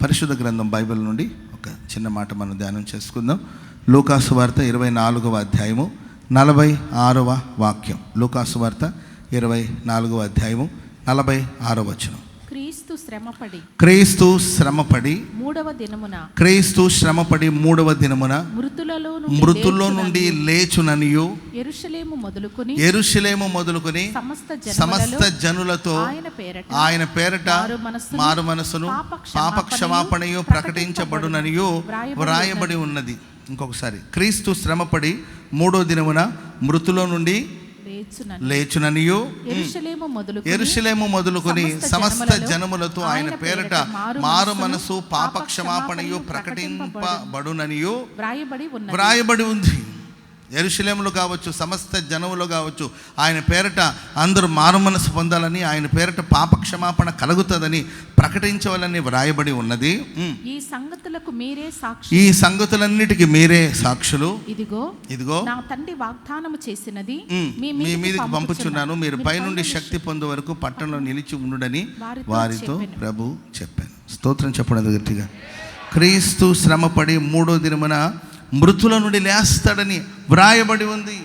పరిశుద్ధ గ్రంథం బైబిల్ నుండి ఒక చిన్న మాట మనం ధ్యానం చేసుకుందాం. లూకాసు వార్త 24వ అధ్యాయము 46వ వాక్యం. లూకాసు వార్త 24వ అధ్యాయము 46వ వచనం. క్రీస్తు శ్రమపడి మూడవ దినమున మృతుల్లో నుండి లేచుననియు యెరూషలేము మొదలుకొని సమస్త జనులతో ఆయన పేరట మారు మనసును పాపక్షమాపణయు ప్రకటించబడుననియు వ్రాయబడి ఉన్నది. ఇంకొకసారి, క్రీస్తు శ్రమపడి మూడో దినమున మృతులో నుండి లేచుననియు యెరూషలేము మొదలుకొని సమస్త జనములతో ఆయన పేరట మారు మనసు పాపక్షమాపణయు ప్రకటింపబడుననియు వ్రాయబడి ఉంది. యెరూషలేములో కావచ్చు, సమస్త జనములో కావచ్చు, ఆయన పేరట అందరూ మారు మనసు పొందాలని, ఆయన పేరట పాపక్షమాపణ కలుగుతుందని ప్రకటించవాలని వ్రాయబడి ఉన్నది. ఈ సంగతులన్నిటికీ మీరే సాక్షులు. ఇదిగో నా తండ్రి వాగ్దానము చేసినది మీ మీదకి పంపుచున్నాను, మీరు పైనుండి శక్తి పొందే వరకు పట్టణంలో నిలిచి ఉండుడని వారితో ప్రభు చెప్పాను. స్తోత్రం చెప్పడం గట్టిగా. క్రీస్తు శ్రమపడి మూడో దినమున మృతుల నుండి లేస్తాడని వ్రాయబడి ఉంది.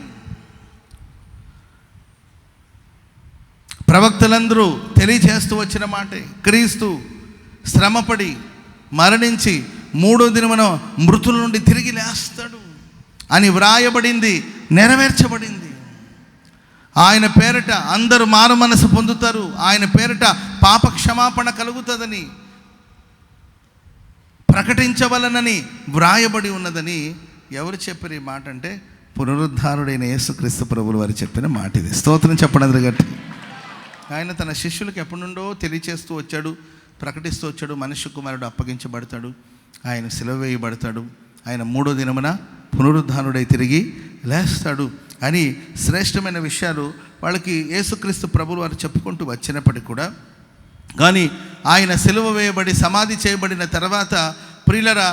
ప్రవక్తలందరూ తెలియజేస్తూ వచ్చిన మాటే, క్రీస్తు శ్రమపడి మరణించి మూడో దినమున మృతుల నుండి తిరిగి లేస్తాడు అని వ్రాయబడింది, నెరవేర్చబడింది. ఆయన పేరట అందరూ మారు మనసు పొందుతారు, ఆయన పేరట పాప క్షమాపణ కలుగుతుందని ప్రకటించవలనని వ్రాయబడి ఉన్నదని ఎవరు చెప్పారు ఈ మాట అంటే, పునరుద్ధారుడైన యేసుక్రీస్తు ప్రభువులు వారు చెప్పిన మాట ఇది. స్తోత్రం చెప్పడం గట్టి. ఆయన తన శిష్యులకు ఎప్పటి నుండో తెలియచేస్తూ వచ్చాడు, ప్రకటిస్తూ వచ్చాడు. మనుష్య కుమారుడు అప్పగించబడతాడు, ఆయన సిలువ వేయబడతాడు, ఆయన మూడో దినమున పునరుద్ధానుడై తిరిగి లేస్తాడు అని శ్రేష్టమైన విషయాలు వాళ్ళకి యేసుక్రీస్తు ప్రభువులు వారు చెప్పుకుంటూ వచ్చినప్పటికీ కూడా, కానీ ఆయన సిలువ వేయబడి సమాధి చేయబడిన తర్వాత ప్రియులరా,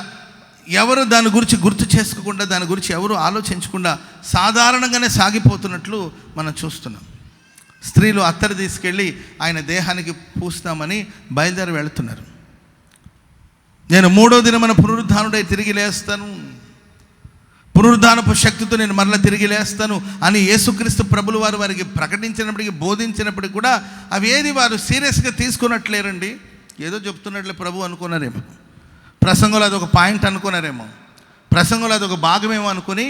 ఎవరు దాని గురించి గుర్తు చేసుకోకుండా, దాని గురించి ఎవరు ఆలోచించకుండా సాధారణంగానే సాగిపోతున్నట్లు మనం చూస్తున్నాం. స్త్రీలు అత్తరు తీసుకెళ్ళి ఆయన దేహానికి పూస్తామని బయలుదేరి వెళుతున్నారు. నేను మూడో దినమున పునరుద్ధానుడై తిరిగి లేస్తాను, పునరుద్ధానపు శక్తితో నేను మరలా తిరిగి లేస్తాను అని యేసుక్రీస్తు ప్రభులు వారు వారికి ప్రకటించినప్పటికీ, బోధించినప్పటికీ కూడా అవి ఏది వారు సీరియస్గా తీసుకున్నట్లేరండి. ఏదో చెప్తున్నట్లే ప్రభు అనుకున్నారేమో, ప్రసంగంలో అదొక పాయింట్ అనుకున్నారేమో, ప్రసంగంలో అదొక భాగమేమో అనుకుని,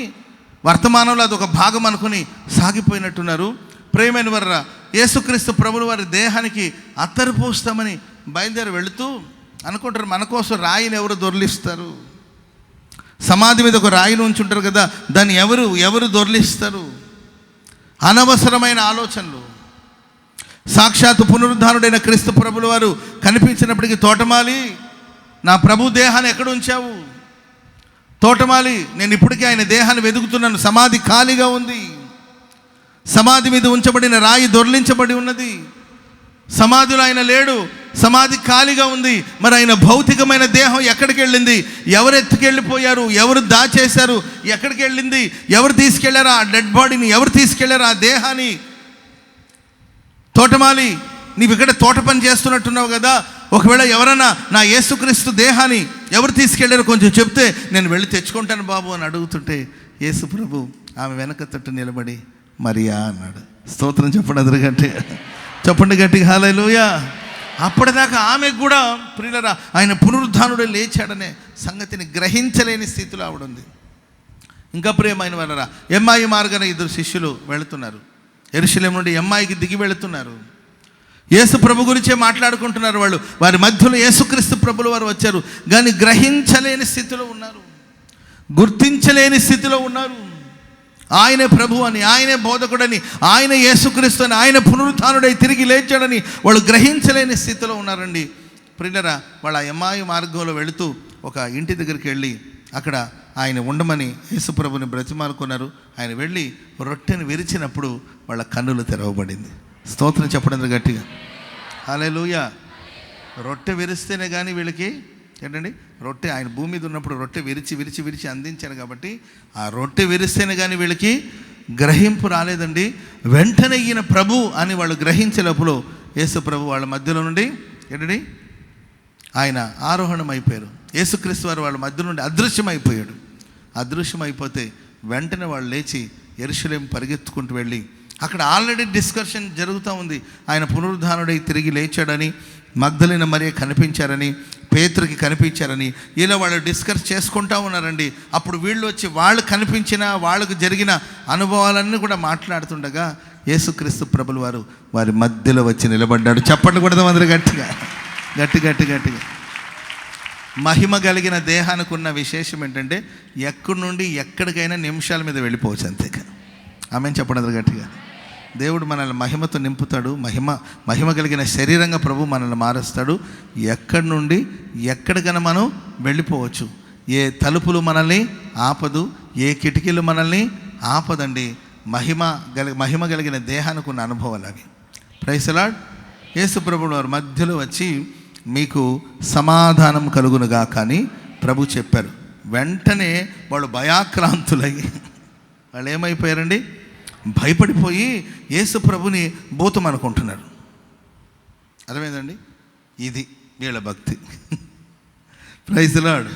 వర్తమానంలో అదొక భాగం అనుకుని సాగిపోయినట్టున్నారు. ప్రేమైన వర్ర, యేసుక్రీస్తు ప్రభులు వారి దేహానికి అత్తరు పూస్తామని బయలుదేరి వెళుతూ అనుకుంటారు, మన కోసం రాయిని ఎవరు దొర్లిస్తారు? సమాధి మీద ఒక రాయిని ఉంచుంటారు కదా, దాన్ని ఎవరు దొర్లిస్తారు? అనవసరమైన ఆలోచనలు. సాక్షాత్తు పునరుద్ధానుడైన క్రీస్తు ప్రభుల వారు కనిపించినప్పటికీ, తోటమాలి నా ప్రభు దేహాన్ని ఎక్కడ ఉంచావు? తోటమాలి, నేను ఇప్పటికీ ఆయన దేహాన్ని వెతుకుతున్నాను, సమాధి ఖాళీగా ఉంది, సమాధి మీద ఉంచబడిన రాయి దొర్లించబడి ఉన్నది, సమాధిలో ఆయన లేడు, సమాధి ఖాళీగా ఉంది. మరి ఆయన భౌతికమైన దేహం ఎక్కడికి వెళ్ళింది? ఎవరు ఎత్తుకెళ్ళిపోయారు? ఎవరు దాచేశారు? ఎక్కడికి వెళ్ళింది? ఎవరు తీసుకెళ్లారు ఆ డెడ్ బాడీని? ఎవరు తీసుకెళ్లారు ఆ దేహాన్ని? తోటమాలి, నీవు ఇక్కడ తోట పని చేస్తున్నట్టున్నావు కదా, ఒకవేళ ఎవరన్నా నా యేసుక్రీస్తు దేహాన్ని ఎవరు తీసుకెళ్లారో కొంచెం చెప్తే నేను వెళ్ళి తెచ్చుకుంటాను బాబు అని అడుగుతుంటే, యేసు ప్రభు ఆమె వెనక తట్టు నిలబడి మరియా అన్నాడు. స్తోత్రం చెప్పండి గట్టి, చెప్పండి గట్టిగా హల్లెలూయా. అప్పటిదాకా ఆమెకు కూడా ప్రియులరా ఆయన పునరుద్ధానుడే లేచాడనే సంగతిని గ్రహించలేని స్థితిలో ఆవిడుంది. ఇంకా ప్రియమైన వాళ్ళరా, ఎమ్మాయి మార్గాన ఇద్దరు శిష్యులు వెళుతున్నారు. యెరూషలేము నుండి ఎమ్మాయికి దిగి వెళుతున్నారు. యేసు ప్రభు గురించే మాట్లాడుకుంటున్నారు వాళ్ళు. వారి మధ్యలో యేసుక్రీస్తు ప్రభులు వారు వచ్చారు, కానీ గ్రహించలేని స్థితిలో ఉన్నారు, గుర్తించలేని స్థితిలో ఉన్నారు. ఆయనే ప్రభు అని, ఆయనే బోధకుడని, ఆయన యేసుక్రీస్తు అని, ఆయన పునరుత్థానుడై తిరిగి లేచాడని వాళ్ళు గ్రహించలేని స్థితిలో ఉన్నారండి. ప్రియులరా, వాళ్ళ ఎమ్మాయి మార్గంలో వెళుతూ ఒక ఇంటి దగ్గరికి వెళ్ళి అక్కడ ఆయన ఉండమని యేసు ప్రభుని బ్రతిమాలుకున్నారు. ఆయన వెళ్ళి రొట్టెను విరిచినప్పుడు వాళ్ళ కన్నులు తెరవబడింది. స్తోత్రం చెప్పడం గట్టిగా హల్లెలూయా. రొట్టె విరిస్తేనే కానీ వీళ్ళకి ఏంటండి, రొట్టె ఆయన భూమి మీద ఉన్నప్పుడు రొట్టె విరిచి అందించారు కాబట్టి ఆ రొట్టె విరిస్తేనే కానీ వీళ్ళకి గ్రహింపు రాలేదండి. వెంటనే ఈయన ప్రభు అని వాళ్ళు గ్రహించేటప్పుడు యేసు ప్రభు వాళ్ళ మధ్యలో నుండి ఏంటండి ఆయన ఆరోహణం అయిపోయారు. యేసుక్రీస్తు వారు వాళ్ళ మధ్య నుండి అదృశ్యమైపోయాడు. అదృశ్యమైపోతే వెంటనే వాళ్ళు లేచి యెరూషలేము పరిగెత్తుకుంటూ వెళ్ళి అక్కడ ఆల్రెడీ డిస్కషన్ జరుగుతూ ఉంది. ఆయన పునరుద్ధానుడై తిరిగి లేచాడని, మగ్దలేన మరియ కనిపించారని, పేతురుకి కనిపించారని, ఇలా వాళ్ళు డిస్కస్ చేసుకుంటూ ఉన్నారండి. అప్పుడు వీళ్ళు వచ్చి వాళ్ళు కనిపించిన వాళ్ళకు జరిగిన అనుభవాలన్నీ కూడా మాట్లాడుతుండగా యేసుక్రీస్తు ప్రభులు వారు వారి మధ్యలో వచ్చి నిలబడ్డాడు. చప్పట్లు కొడదాం అందరూ గట్టిగా గట్టిగా. మహిమ కలిగిన దేహానికి ఉన్న విశేషం ఏంటంటే ఎక్కడి నుండి ఎక్కడికైనా నిమిషాల మీద వెళ్ళిపోవచ్చు, అంతేగా. ఆమెను చెప్పండి అందరూ గట్టిగా. దేవుడు మనల్ని మహిమతో నింపుతాడు. మహిమ కలిగిన శరీరంగా ప్రభు మనల్ని మారుస్తాడు. ఎక్కడి నుండి ఎక్కడికైనా మనం వెళ్ళిపోవచ్చు. ఏ తలుపులు మనల్ని ఆపదు, ఏ కిటికీలు మనల్ని ఆపదండి. మహిమ కలిగిన దేహానికి ఉన్న అనుభవాలు అవి. Praise the Lord. యేసు ప్రభువు వారు మధ్యలో వచ్చి మీకు సమాధానం కలుగునుగా కానీ ప్రభు చెప్పారు. వెంటనే వాళ్ళు భయాక్రాంతులై వాళ్ళు ఏమైపోయారండి, భయపడిపోయి యేసు ప్రభుని భూతం అనుకుంటున్నారు. అర్థమైందండి? ఇది వీళ్ళ భక్తి. Praise the lord.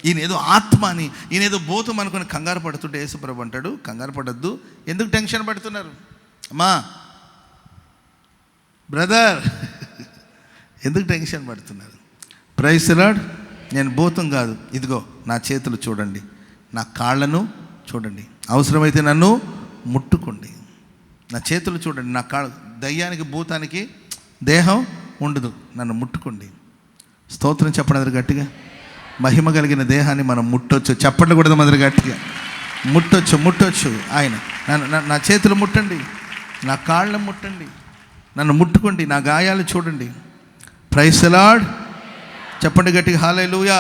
ఈయనేదో ఆత్మ అని, ఈయనేదో భూతం అనుకుని కంగారు పడుతుంటే యేసు ప్రభు అంటాడు, కంగారు పడద్దు. ఎందుకు టెన్షన్ పడుతున్నారు? అమ్మా, బ్రదర్, ఎందుకు టెన్షన్ పడుతున్నారు? Praise the Lord. నేను భూతం కాదు. ఇదిగో నా చేతులు చూడండి, నా కాళ్ళను చూడండి, అవసరమైతే నన్ను ముట్టుకోండి. నా చేతులు చూడండి, నా కాళ్ళు. దయ్యానికి భూతానికి దేహం ఉండదు, నన్ను ముట్టుకోండి. స్తోత్రం చెప్పండి గట్టిగా. మహిమ కలిగిన దేహాన్ని మనం ముట్టొచ్చు. చప్పట్లు కూడా మొదలు గట్టిగా ముట్టొచ్చు. ఆయన నా చేతులు ముట్టండి, నా కాళ్ళను ముట్టండి, నన్ను ముట్టుకోండి, నా గాయాలు చూడండి. Praise the Lord. చెప్పండి గట్టిగా హల్లెలూయా.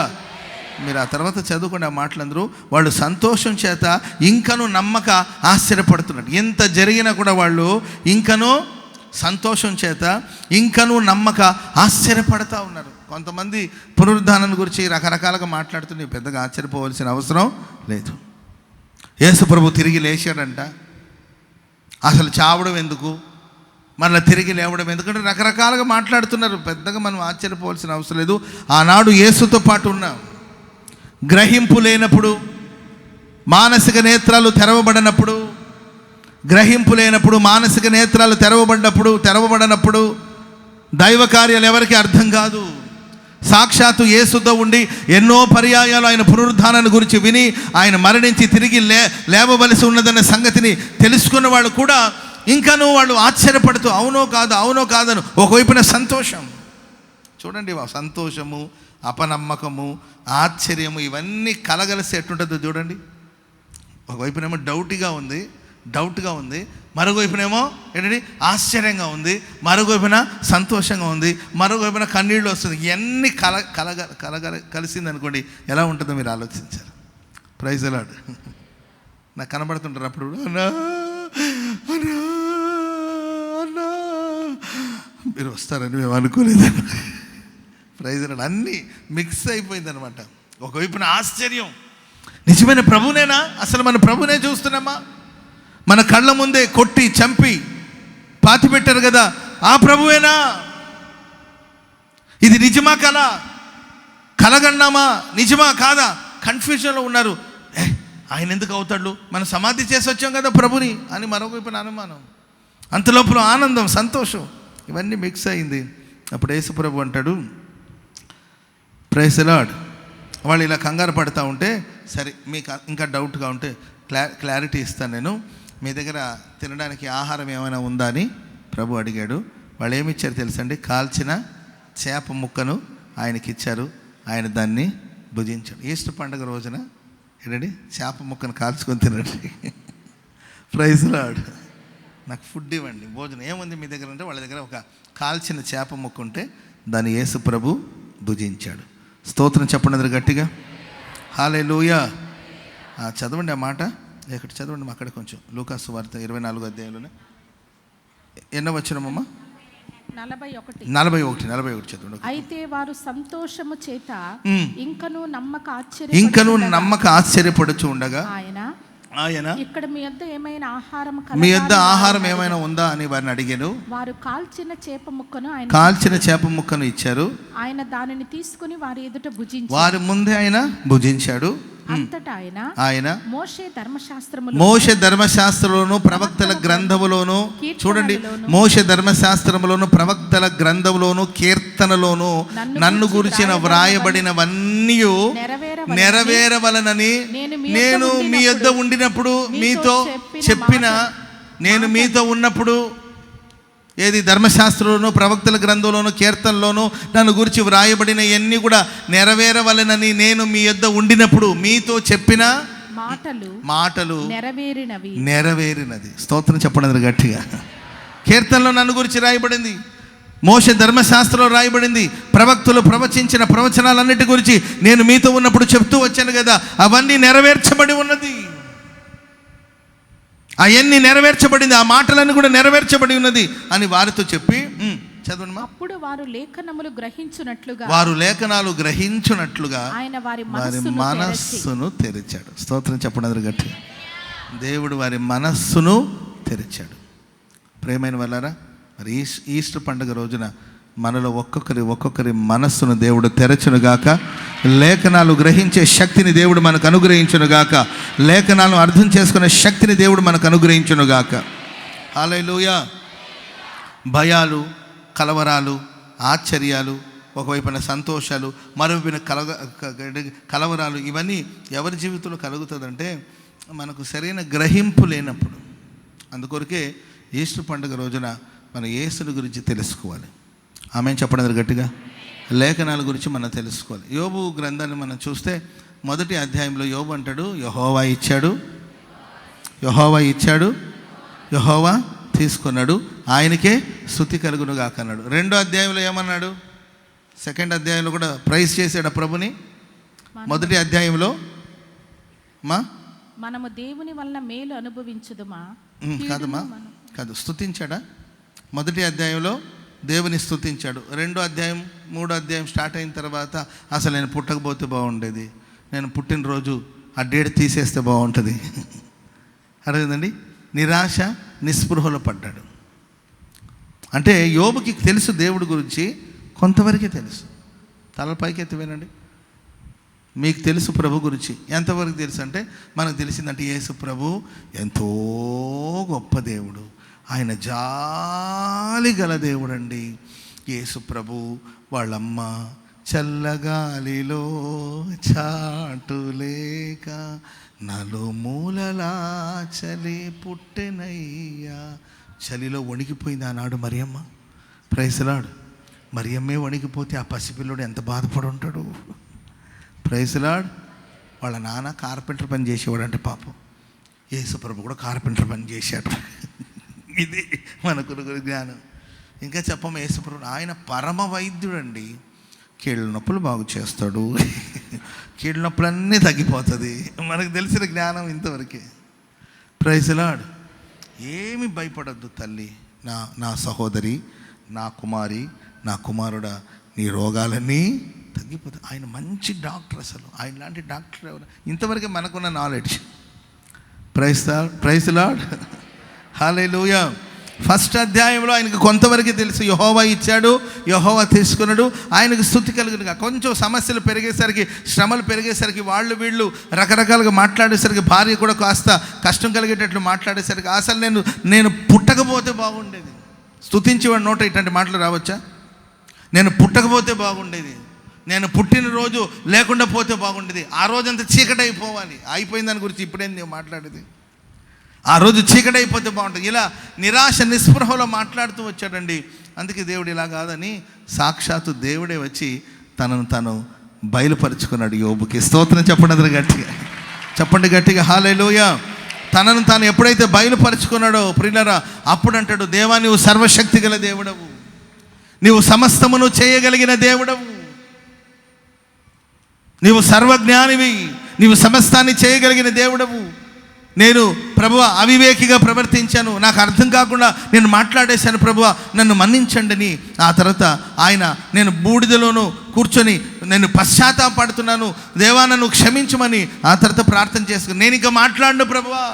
మీరు ఆ తర్వాత చదువుకోండి ఆ మాటలందరూ. వాళ్ళు సంతోషం చేత ఇంకనూ నమ్మక ఆశ్చర్యపడుతున్నారు. ఎంత జరిగినా కూడా వాళ్ళు ఇంకనూ సంతోషం చేత ఇంకనూ నమ్మక ఆశ్చర్యపడతా ఉన్నారు. కొంతమంది పునరుద్ధానం గురించి రకరకాలుగా మాట్లాడుతూ పెద్దగా ఆశ్చర్యపోవాల్సిన అవసరం లేదు. యేసు ప్రభు తిరిగి లేచాడంట. అసలు చావడం ఎందుకు, మళ్ళీ తిరిగి లేవడం ఎందుకంటే రకరకాలుగా మాట్లాడుతున్నారు. పెద్దగా మనం ఆశ్చర్యపోవాల్సిన అవసరం లేదు. ఆనాడు యేసుతో పాటు ఉన్న గ్రహింపు లేనప్పుడు, మానసిక నేత్రాలు తెరవబడినప్పుడు, మానసిక నేత్రాలు తెరవబడినప్పుడు దైవ కార్యాలు ఎవరికి అర్థం కాదు. సాక్షాత్తు యేసుతో ఉండి ఎన్నో పర్యాయాలు ఆయన పునరుద్ధానాన్ని గురించి విని ఆయన మరణించి తిరిగి లేవవలసి ఉన్నదన్న సంగతిని తెలుసుకున్న వాళ్ళు కూడా ఇంకాను వాళ్ళు ఆశ్చర్యపడుతూ అవునో కాదని ఒకవైపున సంతోషం. చూడండి, సంతోషము, అపనమ్మకము, ఆశ్చర్యము ఇవన్నీ కలగలిసి ఎట్టుంటుందో చూడండి. ఒకవైపునేమో డౌట్గా ఉంది, మరొకవైపునేమో ఏంటంటే ఆశ్చర్యంగా ఉంది, మరొకవైపున సంతోషంగా ఉంది, మరొకవైపున కన్నీళ్ళు వస్తుంది. ఇవన్నీ కలిసింది అనుకోండి, ఎలా ఉంటుందో మీరు ఆలోచించారు. Praise the lord. నాకు కనబడుతుంటారు అప్పుడు, అన్నా మీరు వస్తారని మేము అనుకోలేదండి. Praise the lord. అన్నీ మిక్స్ అయిపోయిందనమాట. ఒకవైపున ఆశ్చర్యం, నిజమైన ప్రభునేనా, అసలు మన ప్రభునే చూస్తున్నామా, మన కళ్ళ ముందే కొట్టి చంపి పాతిపెట్టారు కదా, ఆ ప్రభువేనా, ఇది నిజమా కలగన్నామా, నిజమా కాదా, కన్ఫ్యూజన్లో ఉన్నారు. ఆయన ఎందుకు అవుతాడు, మనం సమాధి చేసి వచ్చాం కదా ప్రభుని అని మరొకవైపున అనుమానం, అంతలోపల ఆనందం, సంతోషం, ఇవన్నీ మిక్స్ అయింది. అప్పుడు యేసు ప్రభు అంటాడు, ప్రైజ్ ది లార్డ్. వాళ్ళు ఇలా కంగారు పడుతూ ఉంటే, సరే మీకు ఇంకా డౌట్గా ఉంటే క్లారిటీ ఇస్తాను నేను. మీ దగ్గర తినడానికి ఆహారం ఏమైనా ఉందా అని ప్రభు అడిగాడు. వాళ్ళు ఏమి ఇచ్చారు తెలుసండి, కాల్చిన చేప ముక్కను ఆయనకి ఇచ్చారు. ఆయన దాన్ని భుజించాడు. ఈస్టర్ పండుగ రోజున ఏంటండి, చేప ముక్కను కాల్చుకొని తినండి. Praise the lord. నాకు ఫుడ్ ఇవ్వండి, భోజనం ఏముంది మీ దగ్గర అంటే వాళ్ళ దగ్గర ఒక కాల్చిన చేప ముక్క ఉంటే దాన్ని యేసు ప్రభు భుజించాడు. స్తోత్రం చెప్పండి అందరూ గట్టిగా హల్లెలూయా. చదవండి ఆ మాట, ఇక్కడ చదవండి అక్కడ కొంచెం. లూకాసు వార్త 24వ అధ్యాయంలోనే ఎన్నో వచ్చినమ్మా, 41 చదవండి. అయితే వారు సంతోషము చేత ఇంకనూ నమ్మక ఆశ్చర్యపడుచు ఉండగా ఆయన ఇక్కడ మీ యొద్ద ఏమైనా ఆహారం మీ యొద్ద ఆహారం ఏమైనా ఉందా అని వారిని అడిగాను. వారు కాల్చిన చేప ముక్కను ఇచ్చారు. ఆయన దానిని తీసుకుని వారి ఎదుట భుజించాడు. వారి ముందే ఆయన భుజించాడు. అంతటా ఆయన మోషే ధర్మశాస్త్రంలోను ప్రవక్తల గ్రంథములోను, చూడండి, మోషే ధర్మశాస్త్రములోను ప్రవక్తల గ్రంథములోను కీర్తనలోను నన్ను గురించిన వ్రాయబడినవన్నీ నెరవేరవలనని నేను మీ యొద్ద ఉండినప్పుడు మీతో చెప్పిన, నేను మీతో ఉన్నప్పుడు ఏది ధర్మశాస్త్రంలోను ప్రవక్తల గ్రంథంలోను కీర్తనలోను నన్ను గురించి వ్రాయబడిన ఇవన్నీ కూడా నెరవేరవలనని నేను మీ యొద్ద ఉండినప్పుడు మీతో చెప్పిన మాటలు నెరవేరినది. స్తోత్రం చెప్పండి గట్టిగా. కీర్తనలో నన్ను గురించి రాయబడింది, మోషే ధర్మశాస్త్రంలో రాయబడింది, ప్రవక్తలు ప్రవచించిన ప్రవచనాలన్నిటి గురించి నేను మీతో ఉన్నప్పుడు చెప్తూ వచ్చాను కదా, అవన్నీ నెరవేర్చబడి ఉన్నది. అవన్నీ నెరవేర్చబడింది, ఆ మాటలన్నీ కూడా నెరవేర్చబడి ఉన్నది అని వారితో చెప్పి చదవండి. అప్పుడు వారు లేఖనాలు గ్రహించునట్లుగా ఆయన వారి మనస్సును తెరిచాడు. స్తోత్రం చెప్పండి గట్టిగా. దేవుడు వారి మనస్సును తెరిచాడు. ప్రేమైన వాళ్ళారా, మరి ఈస్టర్ పండుగ రోజున మనలో ఒక్కొక్కరి మనస్సును దేవుడు తెరచునుగాక. లేఖనాలు గ్రహించే శక్తిని దేవుడు మనకు అనుగ్రహించునుగాక. లేఖనాలను అర్థం చేసుకునే శక్తిని దేవుడు మనకు అనుగ్రహించునుగాక. హల్లెలూయా. భయాలు, కలవరాలు, ఆశ్చర్యాలు, ఒకవైపున సంతోషాలు, మరోవైపున కలవరాలు, ఇవన్నీ ఎవరి జీవితంలో కలుగుతుందంటే మనకు సరైన గ్రహింపు లేనప్పుడు. అందుకొరకే ఈస్టర్ పండుగ రోజున మన యేసుని గురించి తెలుసుకోవాలి. ఆమె చెప్పడం గట్టిగా. లేఖనాల గురించి మనం తెలుసుకోవాలి. యోబు గ్రంథాన్ని మనం చూస్తే మొదటి అధ్యాయంలో యోబు అంటాడు, యెహోవా ఇచ్చాడు, యెహోవా తీసుకున్నాడు, ఆయనకే స్తుతి కలుగును గాక అన్నాడు. రెండో అధ్యాయంలో ఏమన్నాడు? సెకండ్ అధ్యాయంలో కూడా ప్రైజ్ చేశాడు ప్రభుని. మొదటి అధ్యాయంలో మనము దేవుని వల్ల మేలు అనుభవించుదుమా కాదు, స్తుతించాడా? మొదటి అధ్యాయంలో దేవుని స్తుతించాడు. రెండో అధ్యాయం, మూడో అధ్యాయం స్టార్ట్ అయిన తర్వాత అసలు నేను పుట్టకపోతే బాగుండేది, నేను పుట్టినరోజు ఆ డేట్ తీసేస్తే బాగుంటుంది, అర్థమైందండి. నిరాశ నిస్పృహలో పడ్డాడు. అంటే యోబుకి తెలుసు దేవుడి గురించి, కొంతవరకే తెలుసు. తలపైకి ఎత్తి వినండి. మీకు తెలుసు ప్రభు గురించి ఎంతవరకు తెలుసు అంటే, మనకు తెలిసిందంటే యేసు ప్రభు ఎంతో గొప్ప దేవుడు, ఆయన జాలి గల దేవుడు అండి. యేసు ప్రభు వాళ్ళమ్మ చల్లగాలిలో చాటులేక నలుమూలలా చలి పుట్టెనయ్యా. చలిలో వణికిపోయింది ఆనాడు మరియమ్మ. Praise lord. మరియమ్మే వణికిపోతే ఆ పసిపిల్లోడు ఎంత బాధపడి ఉంటాడు. Praise lord. వాళ్ళ నాన్న కార్పెంటర్ పని చేసేవాడు అంటే పాపం. యేసు ప్రభు కూడా కార్పెంటర్ పని చేశాడు. ఇది మనకు జ్ఞానం. ఇంకా చెప్పము, యేసు ప్రభు ఆయన పరమ వైద్యుడండి. కీళ్ళ నొప్పులు బాగు చేస్తాడు, కీళ్ళ నొప్పులన్నీ తగ్గిపోతుంది. మనకు తెలిసిన జ్ఞానం ఇంతవరకే. Praise Lord. ఏమి భయపడద్దు తల్లి, నా సహోదరి, నా కుమారి, నా కుమారుడా, నీ రోగాలన్నీ తగ్గిపోతాయి. ఆయన మంచి డాక్టర్. అసలు ఆయన లాంటి డాక్టర్ ఎవరు? ఇంతవరకే మనకున్న knowledge. Praise lord. Hallelujah. First అధ్యాయంలో ఆయనకు కొంతవరకు తెలుసు, యెహోవా ఇచ్చాడు, యెహోవా తీసుకున్నాడు, ఆయనకు స్తుతి కలుగునుగా. కొంచెం సమస్యలు పెరిగేసరికి, శ్రమలు పెరిగేసరికి, వీళ్ళు రకరకాలుగా మాట్లాడేసరికి, భార్య కూడా కాస్త కష్టం కలిగేటట్లు మాట్లాడేసరికి, అసలు నేను పుట్టకపోతే బాగుండేది. స్తుతించేవాడి నోట ఇట్లాంటి మాటలు రావచ్చా? నేను పుట్టకపోతే బాగుండేది, నేను పుట్టినరోజు లేకుండా పోతే బాగుండేది, ఆ రోజంతా చీకటి అయిపోవాలి, అయిపోయింది దాని గురించి ఇప్పుడేం నేను మాట్లాడేది, ఆ రోజు చీకటి అయిపోతే బాగుంటుంది. ఇలా నిరాశ నిస్పృహలో మాట్లాడుతూ వచ్చాడండి. అందుకే దేవుడు ఇలా కాదని సాక్షాత్తు దేవుడే వచ్చి తను బయలుపరుచుకున్నాడు యోబుకి. స్తోత్రం చెప్పండి గట్టిగా. హల్లెలూయా. తనను తాను ఎప్పుడైతే బయలుపరుచుకున్నాడో ప్రియులారా, అప్పుడు అంటాడు, దేవా నీవు సర్వశక్తి గల దేవుడవు, నీవు సమస్తమును చేయగలిగిన దేవుడవు, నీవు సర్వజ్ఞానివి, నీవు సమస్తాన్ని చేయగలిగిన దేవుడవు. నేను ప్రభువా అవివేకిగా ప్రవర్తించాను, నాకు అర్థం కాకుండా నేను మాట్లాడేశాను ప్రభువా, నన్ను మన్నించండి అని. ఆ తర్వాత ఆయన, నేను బూడిదలోనూ కూర్చొని నేను పశ్చాత్తాపడుతున్నాను, దేవా నన్ను క్షమించమని ఆ తర్వాత ప్రార్థన చేసుకుని, నేను ఇంకా మాట్లాడను ప్రభువా,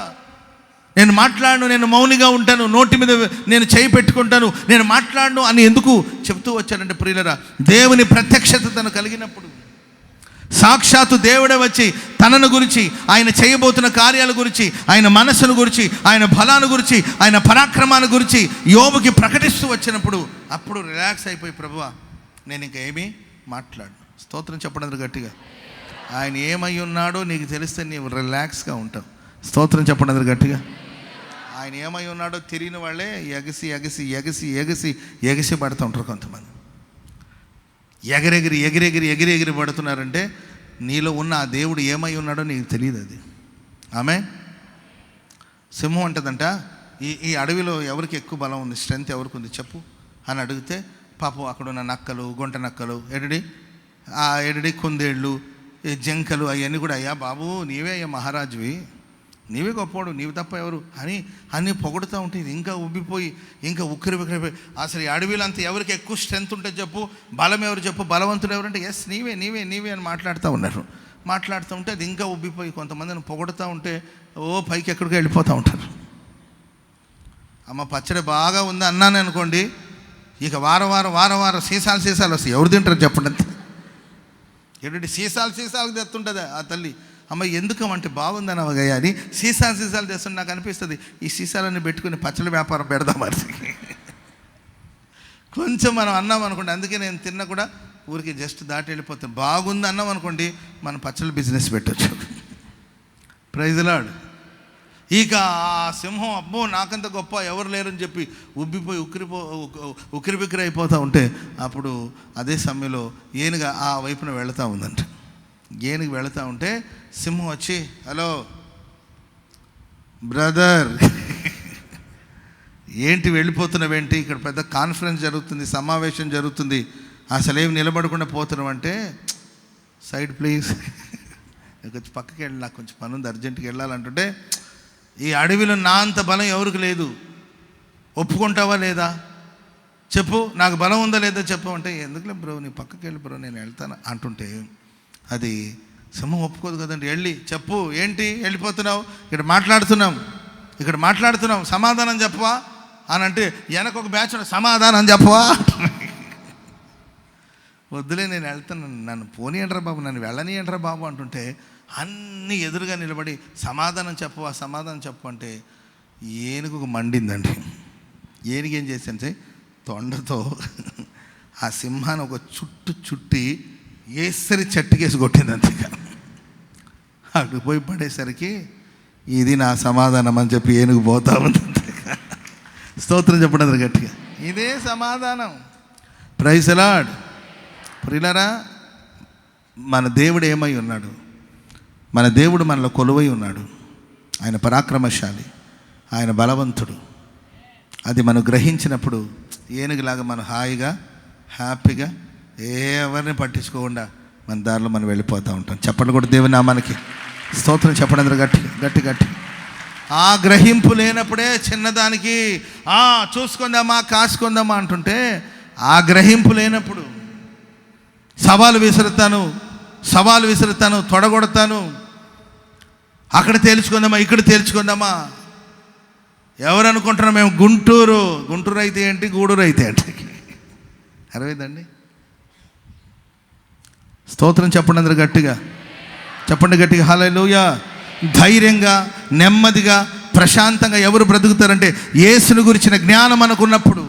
నేను మాట్లాడను, నేను మౌనిగా ఉంటాను, నోటి మీద నేను చేయి పెట్టుకుంటాను, నేను మాట్లాడను అని ఎందుకు చెప్తూ వచ్చానంటే ప్రియులరా, దేవుని ప్రత్యక్షత తను కలిగినప్పుడు, సాక్షాత్తు దేవుడే వచ్చి తనను గురించి, ఆయన చేయబోతున్న కార్యాల గురించి, ఆయన మనస్సును గురించి, ఆయన బలాన్ని గురించి, ఆయన పరాక్రమాన్ని గురించి యోబుకి ప్రకటిస్తూ వచ్చినప్పుడు అప్పుడు రిలాక్స్ అయిపోయి, ప్రభువా నేను ఇంకా ఏమీ మాట్లాడను. స్తోత్రం చెప్పడం గట్టిగా. ఆయన ఏమై ఉన్నాడో నీకు తెలిస్తే నీవు రిలాక్స్గా ఉంటావు. స్తోత్రం చెప్పడం గట్టిగా. ఆయన ఏమై ఉన్నాడో తెలియని వాళ్ళే ఎగసి ఎగసి ఎగసి ఎగసి ఎగసి పడుతూ ఉంటారు. కొంతమంది ఎగిరెగిరి ఎగిరెగిరి ఎగిరెగిరి పడుతున్నారంటే నీలో ఉన్న ఆ దేవుడు ఏమై ఉన్నాడో నీకు తెలియదు. అది ఆమె సింహం అంటదంట, ఈ అడవిలో ఎవరికి ఎక్కువ బలం ఉంది, స్ట్రెంత్ ఎవరికి ఉంది చెప్పు అని అడిగితే, పాపం అక్కడ ఉన్న నక్కలు, గుంట నక్కలు, ఎడడి కుందేళ్ళు, జంకలు అవన్నీ కూడా, అయ్యా బాబు నీవే అయ్యా మహారాజువి, నీవే గొప్పవాడు, నీవు తప్ప ఎవరు అని అన్నీ పొగుడుతూ ఉంటే ఇది ఇంకా ఉబ్బిపోయి ఇంకా ఉక్కిరి బిక్కిరిపోయి, అసలు ఈ అడవిలో అంతా ఎవరికి ఎక్కువ స్ట్రెంత్ ఉంటే చెప్పు, బలం ఎవరు చెప్పు, బలవంతుడు ఎవరంటే ఎస్ నీవే నీవే నీవే అని మాట్లాడుతూ ఉన్నారు. మాట్లాడుతూ ఉంటే అది ఇంకా ఉబ్బిపోయి కొంతమందిని పొగుడుతూ ఉంటే పైకి ఎక్కడికో వెళ్ళిపోతూ ఉంటారు. అమ్మ పచ్చడి బాగా ఉంది అన్నాను అనుకోండి, ఇక వారం సీసాలు వస్తాయి. ఎవరు తింటారు చెప్పండి? అంతే ఏంటంటే సీసాలు తెస్తుంటుంది ఆ తల్లి. అమ్మ ఎందుకమంటే బాగుందని అవగయ్యా అని సీసాలు తెస్తుంటే నాకు అనిపిస్తుంది, ఈ సీసాలన్నీ పెట్టుకుని పచ్చడి వ్యాపారం పెడదామని. కొంచెం మనం అన్నాం అనుకోండి, అందుకే నేను తిన్నా కూడా ఊరికి జస్ట్ దాటి వెళ్ళిపోతాం. బాగుంది అన్నాం అనుకోండి, మనం పచ్చడి బిజినెస్ పెట్టచ్చు. Praise Lord. ఇక ఆ సింహం అబ్బో నాకంత గొప్ప ఎవరు లేరని చెప్పి ఉబ్బిపోయి ఉక్కిరిబిక్కిరి అయిపోతూ ఉంటే అప్పుడు అదే సమయంలో ఏనుగా ఆ వైపున వెళుతూ ఉందంట. ఏనుగు వెళుతూ ఉంటే సింహం వచ్చి, హలో బ్రదర్ ఏంటి వెళ్ళిపోతున్నావేంటి, ఇక్కడ పెద్ద కాన్ఫరెన్స్ జరుగుతుంది, సమావేశం జరుగుతుంది, అసలేం నిలబడకుండా పోతున్నావు అంటే, సైడ్ ప్లీజ్, కొంచెం పక్కకి వెళ్ళి నాకు కొంచెం పని ఉంది, అర్జెంటుగా వెళ్ళాలంటుంటే, ఈ అడవిలో నా అంత బలం ఎవరికి లేదు, ఒప్పుకుంటావా లేదా చెప్పు, నాకు బలం ఉందా లేదా చెప్పు అంటే, ఎందుకులే బ్రో నీ పక్కకి వెళ్ళి బ్రో నేను వెళ్తాను అంటుంటే, అది సింహం ఒప్పుకోదు కదండి. వెళ్ళి చెప్పు ఏంటి వెళ్ళిపోతున్నావు, ఇక్కడ మాట్లాడుతున్నాం సమాధానం చెప్పవా అని అంటే, వెనక ఒక బ్యాచ్ సమాధానం చెప్పవా, వద్దులే నేను వెళ్తాను, నన్ను పోనీ అంటారా బాబు, నన్ను వెళ్ళని అంటారా బాబు అంటుంటే, అన్నీ ఎదురుగా నిలబడి సమాధానం చెప్పు అంటే ఏనుగు మండిందండి. ఏనుగు ఏం చేశాను తొండతో ఆ సింహాన్ని ఒక చుట్టి ఏసరి చట్టుకేసి కొట్టింది. అంతేగా అక్కడికి పోయి పడేసరికి ఇది నా సమాధానం అని చెప్పి ఏనుగు పోతా ఉంది. అంతేగా స్తోత్రం చెప్పడం గట్టిగా, ఇదే సమాధానం. Praise lord. ప్రియులారా, మన దేవుడు ఏమై ఉన్నాడు, మన దేవుడు మనలో కొలువై ఉన్నాడు. ఆయన పరాక్రమశాలి, ఆయన బలవంతుడు. అది మనం గ్రహించినప్పుడు ఏనుగులాగా మనం హాయిగా హ్యాపీగా ఎవరిని పట్టించుకోకుండా మన దారిలో మనం వెళ్ళిపోతూ ఉంటాం. చెప్పండి కూడా దేవుని నామానికి స్తోత్రం చెప్పడం గట్టి. ఆ గ్రహింపు లేనప్పుడే చిన్నదానికి చూసుకుందామా కాసుకుందామా అంటుంటే, ఆ గ్రహింపు లేనప్పుడు సవాలు విసురుతాను, తొడగొడతాను, అక్కడ తేల్చుకుందామా ఇక్కడ తేల్చుకుందామా, ఎవరు అనుకుంటున్నాం మేము గుంటూరు అయితే ఏంటి, గూడూరు అయితే ఏంటి, అరవైందండి. స్తోత్రం చెప్పండి అందరూ గట్టిగా, హల్లెలూయా. ధైర్యంగా నెమ్మదిగా ప్రశాంతంగా ఎవరు బ్రతుకుతారంటే, యేసుని గురించిన జ్ఞానం అనుకున్నప్పుడు.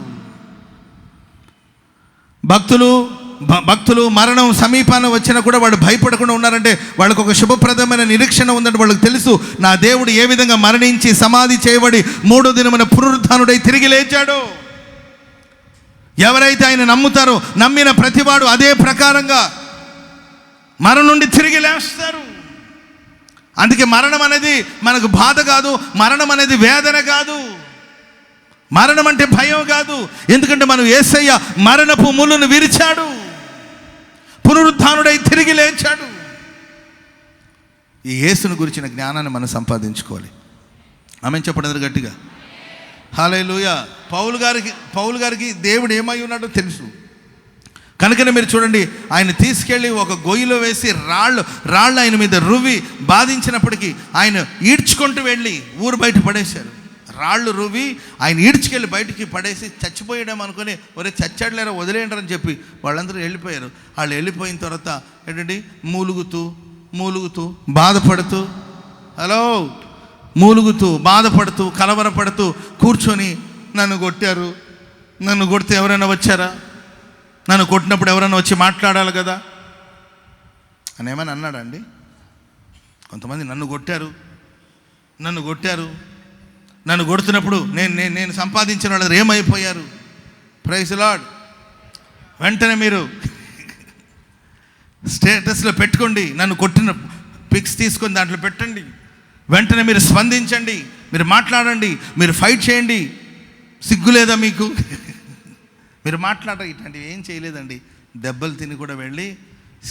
భక్తులు మరణం సమీపాన వచ్చినా కూడా వాళ్ళు భయపడకుండా ఉన్నారంటే వాళ్ళకు ఒక శుభప్రదమైన నిరీక్షణ ఉందంటే వాళ్ళకి తెలుసు, నా దేవుడు ఏ విధంగా మరణించి సమాధి చేయబడి 3వ దినమున పునరుత్థానుడై తిరిగి లేచాడో. ఎవరైతే ఆయన నమ్ముతారో, నమ్మిన ప్రతివాడు అదే ప్రకారంగా మరణం నుండి తిరిగి లేస్తారు. అందుకే మరణం అనేది మనకు బాధ కాదు, మరణం అనేది వేదన కాదు, మరణం అంటే భయం కాదు. ఎందుకంటే మనం యేసయ్య మరణపు ముళ్ళును విరిచాడు, పునరుత్థానుడై తిరిగి లేచాడు. ఈ యేసుని గురించిన జ్ఞానాన్ని మనం సంపాదించుకోవాలి. ఆమె చెప్పడం గట్టిగా హల్లెలూయా. పౌలు గారికి దేవుడు ఏమై ఉన్నాడో తెలుసు. కనుకనే మీరు చూడండి, ఆయన తీసుకెళ్ళి ఒక గొయ్యిలో వేసి రాళ్ళు ఆయన మీద రువ్వి బాధించినప్పటికీ ఆయన ఈడ్చుకుంటూ వెళ్ళి ఊరు బయట పడేశారు. రాళ్ళు రువ్వి ఆయన ఈడ్చుకెళ్ళి బయటికి పడేసి చచ్చిపోయాడేమో అనుకుని, ఒరే చచ్చాడులేరా వదిలేయండి చెప్పి వాళ్ళందరూ వెళ్ళిపోయారు. వాళ్ళు వెళ్ళిపోయిన తర్వాత ఏంటండి, మూలుగుతూ బాధపడుతూ, మూలుగుతూ బాధపడుతూ కలవరపడుతూ కూర్చొని, నన్ను కొట్టారు, నన్ను కొడితే ఎవరైనా వచ్చారా, నన్ను కొట్టినప్పుడు ఎవరైనా వచ్చి మాట్లాడాలి కదా అని ఏమైనా అన్నాడండి? కొంతమంది నన్ను కొట్టారు, నన్ను కొడుతున్నప్పుడు నేను సంపాదించిన వాళ్ళు ఏమైపోయారు. Praise lord. వెంటనే మీరు స్టేటస్లో పెట్టుకోండి, నన్ను కొట్టిన పిక్స్ తీసుకొని దాంట్లో పెట్టండి. వెంటనే మీరు స్పందించండి, మీరు మాట్లాడండి, మీరు ఫైట్ చేయండి. సిగ్గు లేదా మీకు? మీరు మాట్లాడారు. ఇట్లాంటివి ఏం చేయలేదండి. దెబ్బలు తిని కూడా వెళ్ళి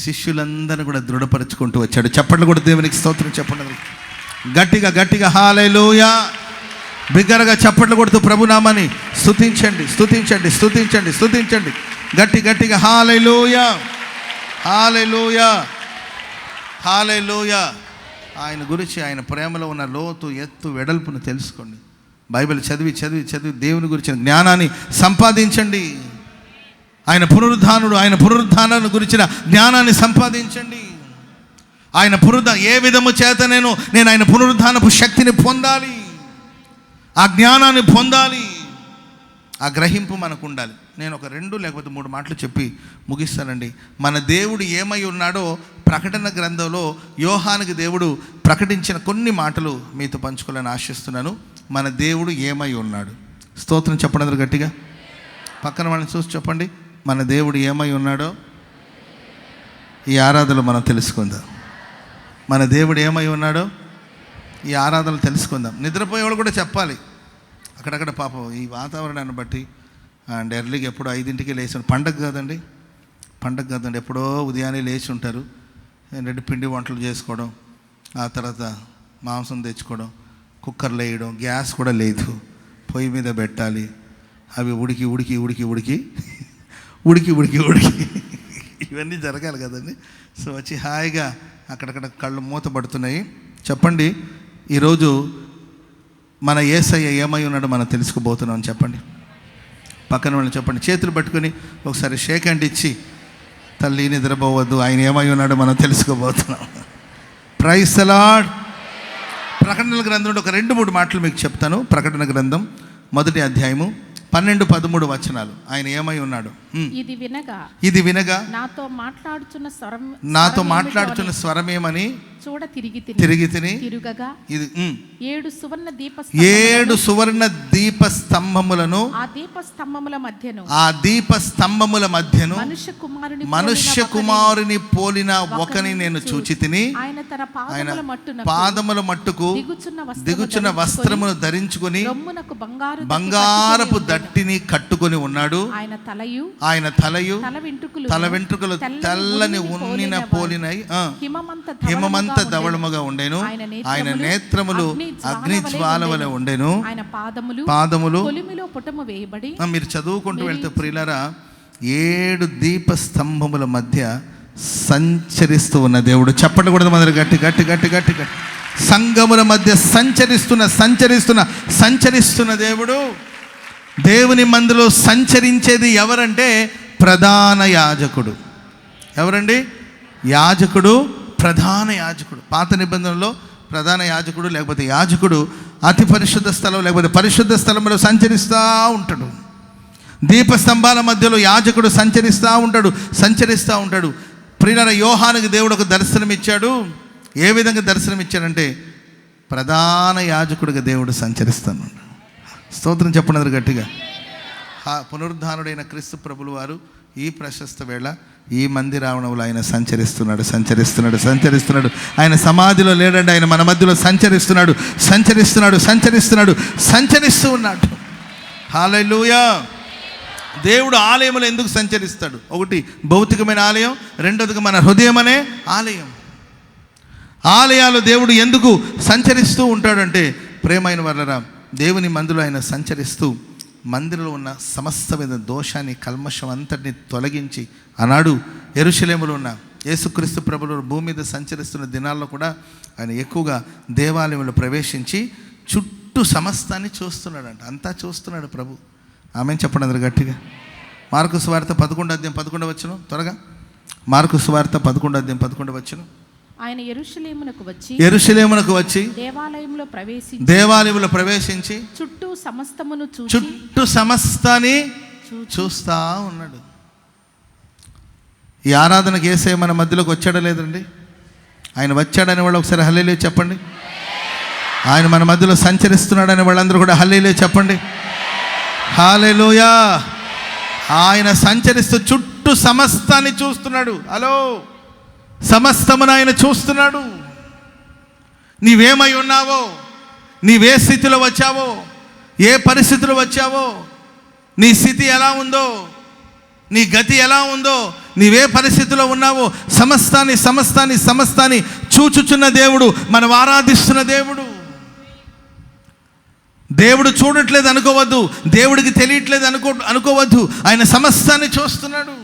శిష్యులందరినీ కూడా దృఢపరుచుకుంటూ వచ్చాడు. చప్పట్లు కూడా దేవునికి స్తోత్రం చెప్పండి. గట్టిగా హల్లెలూయా, బిగ్గరగా చప్పట్లు కొడుతూ ప్రభునామాన్ని స్తుతించండి. గట్టిగా హల్లెలూయా. ఆయన గురించి, ఆయన ప్రేమలో ఉన్న లోతు, ఎత్తు, వెడల్పును తెలుసుకోండి. బైబిల్ చదివి దేవుని గురించిన జ్ఞానాన్ని సంపాదించండి. ఆయన పునరుద్ధానాన్ని గురించిన జ్ఞానాన్ని సంపాదించండి. ఆయన ఏ విధము చేత నేను ఆయన పునరుద్ధానపు శక్తిని పొందాలి, ఆ జ్ఞానాన్ని పొందాలి, ఆ గ్రహింపు మనకు ఉండాలి. నేను ఒక 2 లేకపోతే 3 మాటలు చెప్పి ముగిస్తానండి. మన దేవుడు ఏమై ఉన్నాడో ప్రకటన గ్రంథంలో యోహానుకి దేవుడు ప్రకటించిన కొన్ని మాటలు మీతో పంచుకోవాలని ఆశిస్తున్నాను. మన దేవుడు ఏమై ఉన్నాడు. స్తోత్రం చెప్పండి అందరూ గట్టిగా. పక్కన వాళ్ళని చూసి చెప్పండి, మన దేవుడు ఏమై ఉన్నాడో ఈ ఆరాధనలో మనం తెలుసుకుందాం. మన దేవుడు ఏమై ఉన్నాడో ఈ ఆరాధనలు తెలుసుకుందాం. నిద్రపోయేవాళ్ళు కూడా చెప్పాలి. అక్కడక్కడ పాపం ఈ వాతావరణాన్ని బట్టి అండ్ ఎర్లీగా ఎప్పుడో 5ంటికి లేచి, పండగ కాదండి, ఎప్పుడో ఉదయాన్నే లేచి ఉంటారు. ఏంటంటే పిండి వంటలు చేసుకోవడం, ఆ తర్వాత మాంసం తెచ్చుకోవడం, కుక్కర్లు వేయడం, గ్యాస్ కూడా లేదు, పొయ్యి మీద పెట్టాలి, అవి ఉడికి ఇవన్నీ జరగాలి కదండి. సో వచ్చి హాయిగా అక్కడక్కడ కళ్ళు మూతపడుతున్నాయి. చెప్పండి, ఈరోజు మన యేసయ్య ఏమై ఉన్నాడో మనం తెలుసుకోబోతున్నాం. చెప్పండి, పక్కన వాళ్ళని చెప్పండి, చేతులు పట్టుకొని ఒకసారి షేక్ హ్యాండ్ ఇచ్చి, తల్లి నిద్రపోవద్దు, ఆయన ఏమై ఉన్నాడో మనం తెలుసుకోబోతున్నాం. Praise the lord. ప్రకటన గ్రంథంలో ఒక 2-3 మాటలు మీకు చెప్తాను. ప్రకటన గ్రంథం 1వ అధ్యాయము 12-13 వచనాలు. ఆయన ఏమై ఉన్నాడు. ఇది వినగా నాతో మాట్లాడుచున్న స్వరమేమని చూడ తిరిగి తిని ఇది 7 సువర్ణ దీప స్తంభములను ఆ దీప స్తంభముల మధ్యను మనుష్య కుమారుని పోలిన ఒకని నేను చూచి తిని, ఆయన పాదముల మట్టుకు దిగుచున్న వస్త్రమును ధరించుకొని బంగారపు దట్టిని కట్టుకొని ఉన్నాడు. ఆయన తలయు తల వెంట్రుకలు తెల్లని ఉన్నిన పోలినై హిమమంత ధవళముగా ఉండెను. ఆయన నేత్రములు అగ్ని జ్వాల వలె ఉండెను. పాదములు మీరు చదువుకుంటూ వెళ్తే ప్రియులారా, 7 దీప స్తంభముల మధ్య సంచరిస్తూ ఉన్న దేవుడు. చెప్పండి కూడా మన గట్టి. సంఘముల మధ్య సంచరిస్తున్న దేవుడు. దేవుని మందిలో సంచరించేది ఎవరంటే ప్రధాన యాజకుడు. ఎవరండి? యాజకుడు, ప్రధాన యాజకుడు. పాత నిబంధనలో ప్రధాన యాజకుడు లేకపోతే యాజకుడు అతి పరిశుద్ధ స్థలం లేకపోతే పరిశుద్ధ స్థలంలో సంచరిస్తూ ఉంటాడు. దీపస్తంభాల మధ్యలో యాజకుడు సంచరిస్తూ ఉంటాడు. ప్రియులారా, యోహానుకి దేవుడు ఒక దర్శనం ఇచ్చాడు. ఏ విధంగా దర్శనం ఇచ్చాడంటే ప్రధాన యాజకుడిగా దేవుడు సంచరిస్తున్నాడు. స్తోత్రం చెప్పండి గట్టిగా. పునరుద్ధానుడైన క్రీస్తు ప్రభులు వారు ఈ ప్రశస్త వేళ ఈ మందిరావణంలో ఆయన సంచరిస్తున్నాడు. ఆయన సమాధిలో లేడండి, ఆయన మన మధ్యలో సంచరిస్తూ ఉన్నాడు. హల్లెలూయా. దేవుడు ఆలయంలో ఎందుకు సంచరిస్తాడు? ఒకటి భౌతికమైన ఆలయం, రెండోదిగా మన హృదయం అనే ఆలయం. ఆలయాలు దేవుడు ఎందుకు సంచరిస్తూ ఉంటాడంటే, ప్రేమైన వర్లరా, దేవుని మందిలో ఆయన సంచరిస్తూ మందిరంలో ఉన్న సమస్తమైన దోషాన్ని, కల్మషం అంతటిని తొలగించి, ఆనాడు యెరూషలేములో ఉన్న యేసుక్రీస్తు ప్రభువు భూమి మీద సంచరిస్తున్న దినాల్లో కూడా ఆయన ఎక్కువగా దేవాలయంలో ప్రవేశించి చుట్టూ సమస్తాన్ని చూస్తున్నాడంట. అంతా చూస్తున్నాడు ప్రభు. ఆమేన్ చెప్పండి అందరూ గట్టిగా. మార్కు సువార్త 11:11 త్వరగా. మార్కు సువార్త 11:11 ఆయన యెరూషలేమునకు వచ్చి దేవాలయంలో ప్రవేశించి చుట్టూ సమస్తాన్ని చూస్తా ఉన్నాడు. ఈ ఆరాధనకు యేసయ్య మన మధ్యలోకి వచ్చాడా లేదండి? ఆయన వచ్చాడని వాళ్ళు ఒకసారి హల్లెలూయా చెప్పండి. ఆయన మన మధ్యలో సంచరిస్తున్నాడని వాళ్ళందరూ కూడా హల్లెలూయా చెప్పండి. హల్లెలూయా. ఆయన సంచరిస్తూ చుట్టూ సమస్తాన్ని చూస్తున్నాడు. హలో, సమస్తమును ఆయన చూస్తున్నాడు. నీవేమై ఉన్నావో, నీవే స్థితిలో వచ్చావో, ఏ పరిస్థితిలో వచ్చావో, నీ స్థితి ఎలా ఉందో, నీ గతి ఎలా ఉందో, నీవే పరిస్థితిలో ఉన్నావో, సమస్తాన్ని చూచుచున్న దేవుడు, మనం ఆరాధిస్తున్న దేవుడు. దేవుడు చూడట్లేదు అనుకోవద్దు, దేవుడికి తెలియట్లేదు అనుకోవద్దు. ఆయన సమస్తాన్ని చూస్తున్నాడు.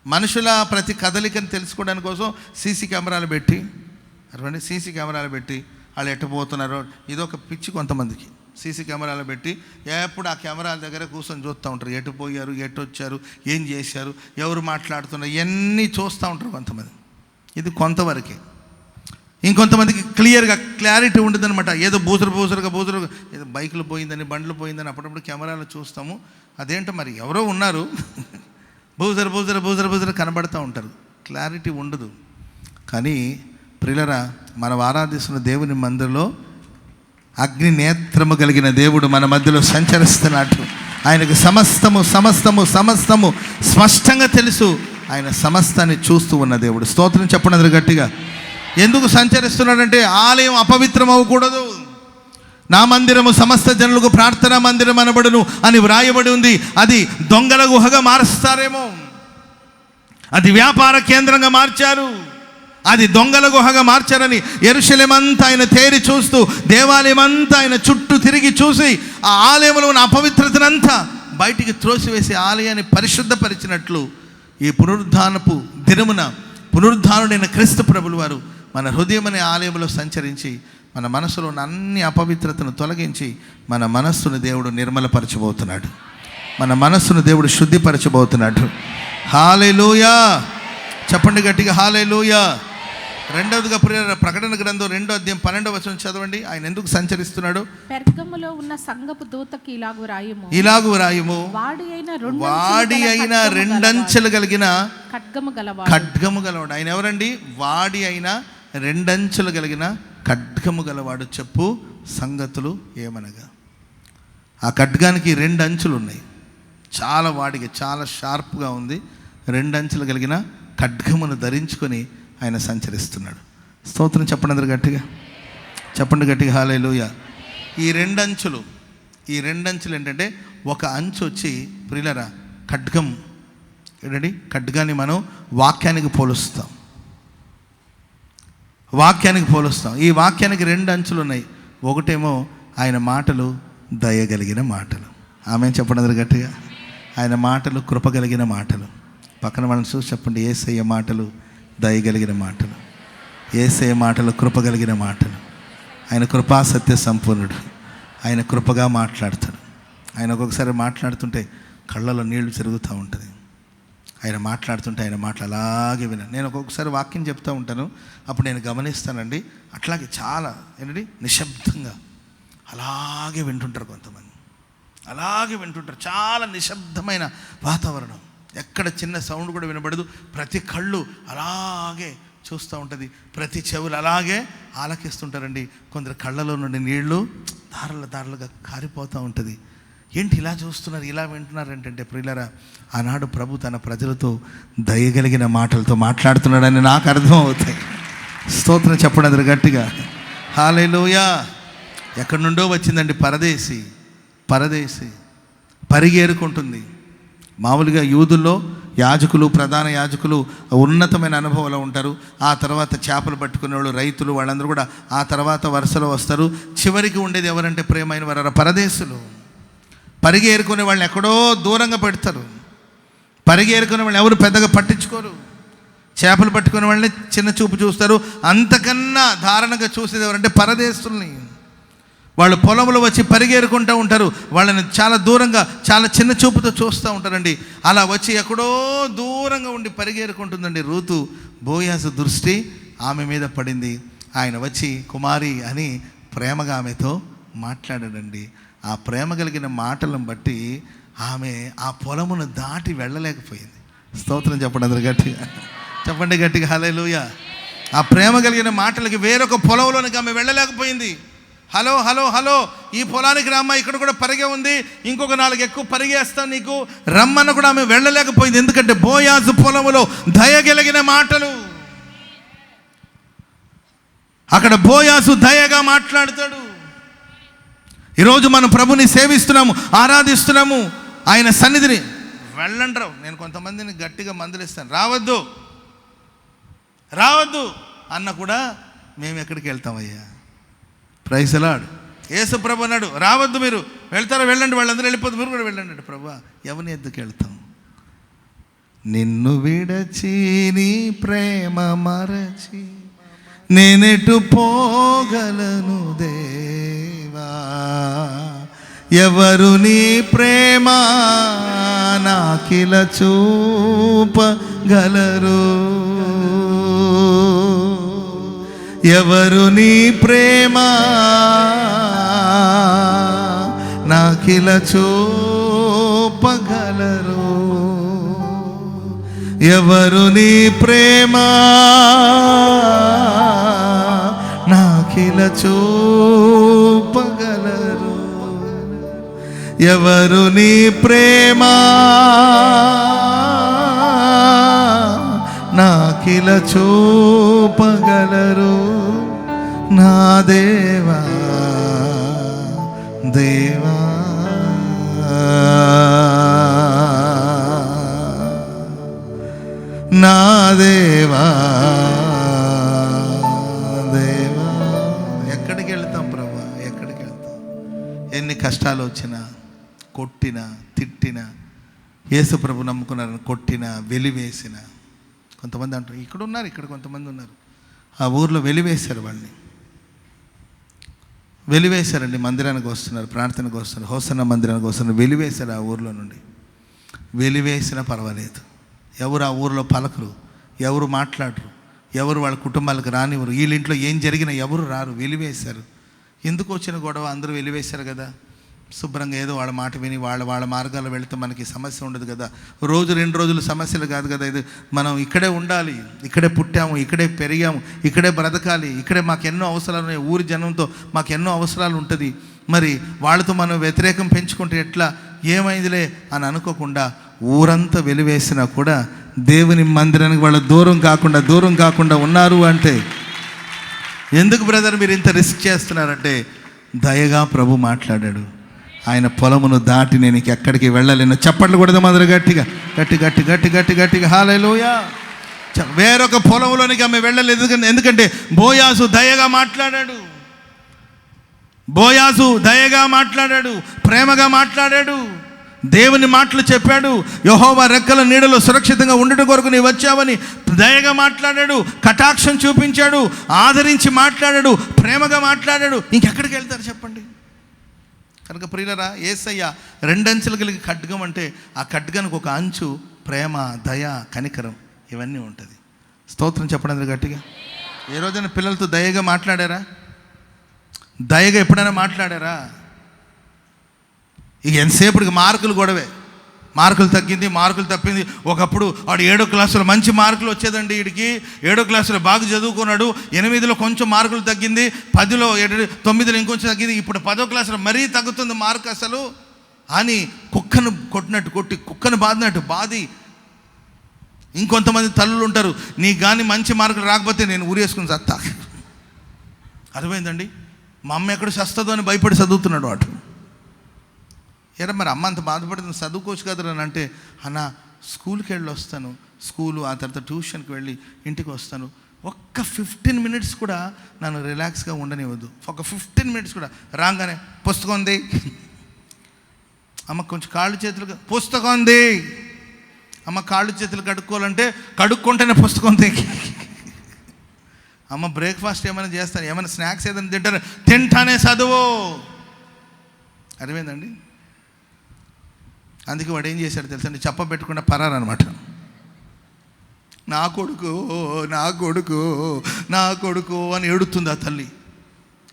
మనుషుల ప్రతి కదలికను తెలుసుకోవడానికి కోసం సీసీ కెమెరాలు పెట్టి వాళ్ళు ఎట్టపోతున్నారో ఇదొక పిచ్చి కొంతమందికి. సీసీ కెమెరాలు పెట్టి ఎప్పుడు ఆ కెమెరాల దగ్గర కూర్చొని చూస్తూ ఉంటారు. ఎటు పోయారు, ఎటు వచ్చారు, ఏం చేశారు, ఎవరు మాట్లాడుతున్నారు, ఇవన్నీ చూస్తూ ఉంటారు కొంతమంది. ఇది కొంతవరకే. ఇంకొంతమందికి క్లారిటీ ఉంటుందన్నమాట. ఏదో బూజరుగా ఏదో బైకులు పోయిందని, బండ్లు పోయిందని అప్పుడప్పుడు కెమెరాలు చూస్తాము. అదేంటో మరి ఎవరో ఉన్నారు బూజరు కనబడుతూ ఉంటారు. క్లారిటీ ఉండదు. కానీ ప్రియులరా, మనం ఆరాధిస్తున్న దేవుని మందిరంలో అగ్ని నేత్రము కలిగిన దేవుడు మన మధ్యలో సంచరిస్తున్నాడు. ఆయనకు సమస్తము స్పష్టంగా తెలుసు. ఆయన సమస్తాన్ని చూస్తూ ఉన్న దేవుడు. స్తోత్రం చెప్పండి గట్టిగా. ఎందుకు సంచరిస్తున్నాడంటే ఆలయం అపవిత్రం అవ్వకూడదు. నా మందిరము సమస్త జనులకు ప్రార్థనా మందిరం అనబడును అని వ్రాయబడి ఉంది. అది దొంగల గుహగా మారుస్తారేమో, అది వ్యాపార కేంద్రంగా మార్చారు, అది దొంగల గుహగా మార్చారని యెరూషలేము అంతా ఆయన తేరి చూస్తూ, దేవాలయం అంతా ఆయన చుట్టూ తిరిగి చూసి, ఆ ఆలయంలో ఉన్న అపవిత్రతనంతా బయటికి త్రోసివేసి ఆలయాన్ని పరిశుద్ధపరిచినట్లు ఈ పునరుద్ధానపు దినమున పునరుద్ధానుడైన క్రీస్తు ప్రభులు వారు మన హృదయం అనే ఆలయంలో సంచరించి మన మనసులో ఉన్న అన్ని అపవిత్రతను తొలగించి మన మనస్సును దేవుడు నిర్మలపరచబోతున్నాడు. మన మనస్సును దేవుడు శుద్ధిపరచబోతున్నాడు. హల్లెలూయా చెప్పండి గట్టిగా, హల్లెలూయా. రెండవదిగా ప్రకటన గ్రంథం 2:12 చదవండి. ఆయన ఎందుకు సంచరిస్తున్నాడు? పెర్గములో ఉన్న సంఘపు దూతకి ఇలాగు వ్రాయుము, వాడి అయిన రెండంచెలు కలిగిన ఖడ్గము గలవాడు. ఆయన ఎవరండి? వాడి అయిన రెండంచెలు కలిగిన ఖడ్గము గలవాడు చెప్పు సంగతులు ఏమనగా. ఆ ఖడ్గానికి 2 అంచులు ఉన్నాయి. చాలా వాడికి చాలా షార్ప్గా ఉంది. 2 అంచులు కలిగిన ఖడ్గమును ధరించుకొని ఆయన సంచరిస్తున్నాడు. స్తోత్రం చెప్పండి అందరు గట్టిగా, చెప్పండి గట్టిగా హల్లెలూయా. ఈ 2 అంచులు ఏంటంటే, ఒక అంచు వచ్చి ప్రియులరా ఖడ్గం ఏంటండి, ఖడ్గాన్ని మనం వాక్యానికి పోలుస్తాం. ఈ వాక్యానికి 2 అంచులు ఉన్నాయి. ఒకటేమో ఆయన మాటలు దయగలిగిన మాటలు. ఆమె చెప్పండి అందరు గట్టిగా. ఆయన మాటలు కృపగలిగిన మాటలు. పక్కన వాళ్ళని చూసి చెప్పండి, యేసయ్య మాటలు దయగలిగిన మాటలు, యేసయ్య మాటలు కృపగలిగిన మాటలు. ఆయన కృపా సత్య సంపూర్ణుడు. ఆయన కృపగా మాట్లాడతాడు. ఆయన ఒక్కొక్కసారి మాట్లాడుతుంటే కళ్ళలో నీళ్లు తిరుగుతూ ఉంటుంది. ఆయన మాట్లాడుతుంటే ఆయన మాటలు అలాగే విన్నాను. నేను ఒక్కొక్కసారి వాక్యం చెప్తూ ఉంటాను, అప్పుడు నేను గమనిస్తానండి, అట్లాగే చాలా ఏంటండి నిశ్శబ్దంగా అలాగే వింటుంటారు కొంతమంది. చాలా నిశ్శబ్దమైన వాతావరణం, ఎక్కడ చిన్న సౌండ్ కూడా వినబడదు. ప్రతి కళ్ళు అలాగే చూస్తూ ఉంటుంది, ప్రతి చెవులు అలాగే ఆలకిస్తుంటారండి. కొందరు కళ్ళలో నుండి నీళ్లు దారులుగా కారిపోతూ ఉంటుంది. ఏంటి ఇలా చూస్తున్నారు, ఇలా వింటున్నారు ఏంటంటే ప్రియులరా, ఆనాడు ప్రభు తన ప్రజలతో దయగలిగిన మాటలతో మాట్లాడుతున్నాడని నాకు అర్థం అవుతాయి. స్తోత్రం చెప్పండి అందరు గట్టిగా, హల్లెలూయా. ఎక్కడి నుండో వచ్చిందండి పరదేశి పరిగేరుకుంటుంది. మామూలుగా యూదుల్లో యాజకులు, ప్రధాన యాజకులు ఉన్నతమైన అనుభవంలో ఉంటారు. ఆ తర్వాత చేపలు పట్టుకునే వాళ్ళు, రైతులు, వాళ్ళందరూ కూడా ఆ తర్వాత వరుసలో వస్తారు. చివరికి ఉండేది ఎవరంటే ప్రియమైన వారు పరదేశులు. పరిగె ఏరుకునే వాళ్ళని ఎక్కడో దూరంగా పెడతారు. పరిగె ఏరుకునే వాళ్ళని ఎవరు పెద్దగా పట్టించుకోరు. చేపలు పట్టుకునే వాళ్ళని చిన్న చూపు చూస్తారు. అంతకన్నా దారుణంగా చూసేది ఎవరంటే పరదేశుల్ని. వాళ్ళు పొలంలో వచ్చి పరిగెరుకుంటూ ఉంటారు. వాళ్ళని చాలా దూరంగా చాలా చిన్న చూపుతో చూస్తూ ఉంటారండి. అలా వచ్చి ఎక్కడో దూరంగా ఉండి పరిగెరుకుంటుందండి రూతు. బోయాజు దృష్టి ఆమె మీద పడింది. ఆయన వచ్చి కుమారి అని ప్రేమగా ఆమెతో మాట్లాడాడండి. ఆ ప్రేమ కలిగిన మాటలను బట్టి ఆమె ఆ పొలమును దాటి వెళ్ళలేకపోయింది. స్తోత్రం చెప్పండి అందరు గట్టిగా, చెప్పండి గట్టిగా హల్లెలూయా. ఆ ప్రేమ కలిగిన మాటలకి వేరొక పొలంలోనికి ఆమె వెళ్ళలేకపోయింది. హలో హలో హలో, ఈ పొలానికి రమ్మ, ఇక్కడ కూడా పరిగె ఉంది, ఇంకొక 4 ఎక్కువ పరిగేస్తాను నీకు రమ్మన్న కూడా ఆమె వెళ్ళలేకపోయింది. ఎందుకంటే బోయాజు పొలములో దయగలిగిన మాటలు. అక్కడ బోయాజు దయగా మాట్లాడతాడు. ఈరోజు మనం ప్రభుని సేవిస్తున్నాము, ఆరాధిస్తున్నాము, ఆయన సన్నిధిని వెళ్ళండి రావు. నేను కొంతమందిని గట్టిగా మందలిస్తాను, రావద్దు రావద్దు అన్న కూడా మేము ఎక్కడికి వెళ్తామయ్యా? Praise the Lord. యేసు ప్రభు అన్నాడు, రావద్దు, మీరు వెళ్తారా వెళ్ళండి, వాళ్ళందరూ వెళ్ళిపోతే మీరు కూడా వెళ్ళండి అంటే, ప్రభు ఎవరిని ఎందుకు వెళ్తాం? నిన్ను విడచి నీ ప్రేమ మరచి నేనెటు పోగలను దేవా, ఎవరు నీ ప్రేమ నాకిల చూపగలరు, ఎవరు నీ ప్రేమ నాకిల చూపగలరు, ఎవరు నీ ప్రేమ నాకిల చూపగలరు, ఎవరు నీ ప్రేమ నాకిల చూపగలరు, నా దేవా దేవా. నా దేవా దేవా. ఎక్కడికి వెళ్తాం ప్రభా? ఎక్కడికి వెళ్తాం? ఎన్ని కష్టాలు వచ్చినా, కొట్టినా, తిట్టినా, యేసు ప్రభు నమ్ముకున్నారని కొట్టినా, వెలివేసిన. కొంతమంది అంటారు, ఇక్కడ ఉన్నారు, ఇక్కడ కొంతమంది ఉన్నారు, ఆ ఊర్లో వెలివేశారు, వాళ్ళని వెలివేశారండి. మందిరానికి వస్తున్నారు, ప్రార్థనకు వస్తున్నారు, హోసన్న మందిరానికి వస్తున్నారు, వెలివేశారు ఆ ఊర్లో నుండి. వెలివేసినా పర్వాలేదు, ఎవరు ఆ ఊరిలో పలకరు, ఎవరు మాట్లాడరు, ఎవరు వాళ్ళ కుటుంబాలకు రానివ్వరు, వీళ్ళ ఇంట్లో ఏం జరిగినా ఎవరు రారు, వెలివేశారు. ఎందుకు వచ్చిన గొడవ? అందరూ వెలివేశారు కదా. శుభ్రంగా ఏదో వాళ్ళ మాట విని వాళ్ళ మార్గాల్లో వెళితే మనకి సమస్య ఉండదు కదా. 2 రోజులు సమస్యలు కాదు కదా. ఇది మనం ఇక్కడే ఉండాలి, ఇక్కడే పుట్టాము, ఇక్కడే పెరిగాము, ఇక్కడే బ్రతకాలి, ఇక్కడే మాకు ఎన్నో అవసరాలు ఉన్నాయి, ఊరి జనంతో మాకు ఎన్నో అవసరాలు ఉంటుంది. మరి వాళ్ళతో మనం వ్యతిరేకం పెంచుకుంటే ఎట్లా, ఏమైందిలే అని అనుకోకుండా ఊరంతా వెలివేసినా కూడా దేవుని మందిరానికి వాళ్ళ దూరం కాకుండా ఉన్నారు. అంటే ఎందుకు బ్రదర్ మీరు ఇంత రిస్క్ చేస్తున్నారంటే, దయగా ప్రభు మాట్లాడాడు. ఆయన పొలమును దాటి నేను ఎక్కడికి వెళ్ళలేను. చప్పట్లు కొడదాం అందరూ గట్టిగా, గట్టిగా హల్లెలూయా. వేరొక పొలంలోనికి ఆమె వెళ్ళలేదు. ఎందుకంటే బోయాజు దయగా మాట్లాడాడు. బోయాజు దయగా మాట్లాడాడు, ప్రేమగా మాట్లాడాడు, దేవుని మాటలు చెప్పాడు. యెహోవా రెక్కల నీడలో సురక్షితంగా ఉండటం కొరకు నీవు వచ్చావని దయగా మాట్లాడాడు, కటాక్షం చూపించాడు, ఆదరించి మాట్లాడాడు, ప్రేమగా మాట్లాడాడు. ఇంకెక్కడికి వెళ్తారు చెప్పండి? కనుక ప్రియులరా, యేసయ్య 2 అంచెలు కలిగి ఖడ్గం అంటే ఆ ఖడ్గానికి ఒక అంచు ప్రేమ, దయ, కనికరం ఇవన్నీ ఉంటుంది. స్తోత్రం చెప్పడం గట్టిగా. ఏ రోజైనా పిల్లలతో దయగా మాట్లాడారా? దయగా ఎప్పుడైనా మాట్లాడారా? ఇక ఎంతసేపటికి మార్కులు గొడవే, మార్కులు తగ్గింది, మార్కులు తప్పింది. ఒకప్పుడు వాడు 7వ క్లాసులో మంచి మార్కులు వచ్చేదండి, వీడికి 7వ క్లాసులో బాగా చదువుకున్నాడు, 8లో కొంచెం మార్కులు తగ్గింది, 10లో 9లో ఇంకొంచెం తగ్గింది, ఇప్పుడు 10వ క్లాసులో మరీ తగ్గుతుంది మార్క్ అసలు అని కుక్కను కొట్టినట్టు కొట్టి, కుక్కను బాదినట్టు బాది. ఇంకొంతమంది తల్లులు ఉంటారు, నీకు కానీ మంచి మార్కులు రాకపోతే నేను ఊరేసుకుని చస్తా. అర్థమైందండి? మా అమ్మ ఎక్కడ చస్తుందో అని భయపడి చదువుతున్నాడు వాడు. ఎరా మరి అమ్మ అంత బాధపడుతుంది, చదువుకోవచ్చు కదా అని అంటే, అన్న స్కూల్కి వెళ్ళి వస్తాను, స్కూలు ఆ తర్వాత ట్యూషన్కి వెళ్ళి ఇంటికి వస్తాను, ఒక్క 15 మినిట్స్ కూడా నన్ను రిలాక్స్గా ఉండనివ్వద్దు. ఒక 15 మినిట్స్ కూడా రాగానే పుస్తకం ఉంది, అమ్మ కొంచెం కాళ్ళు చేతులు పుస్తకం ఉంది. అమ్మ కాళ్ళు చేతులు కడుక్కోవాలంటే కడుక్కుంటేనే పుస్తకం ఉంది. అమ్మ బ్రేక్ఫాస్ట్ ఏమైనా చేస్తాను, ఏమైనా స్నాక్స్ ఏదైనా తింటారు, తింటానే చదువు. అర్థమైందండి? అందుకే వాడు ఏం చేశాడు తెలుసండి, చెప్పబెట్టకుండా పరారనమాట. నా కొడుకు నా కొడుకు నా కొడుకు అని ఏడుతుంది ఆ తల్లి.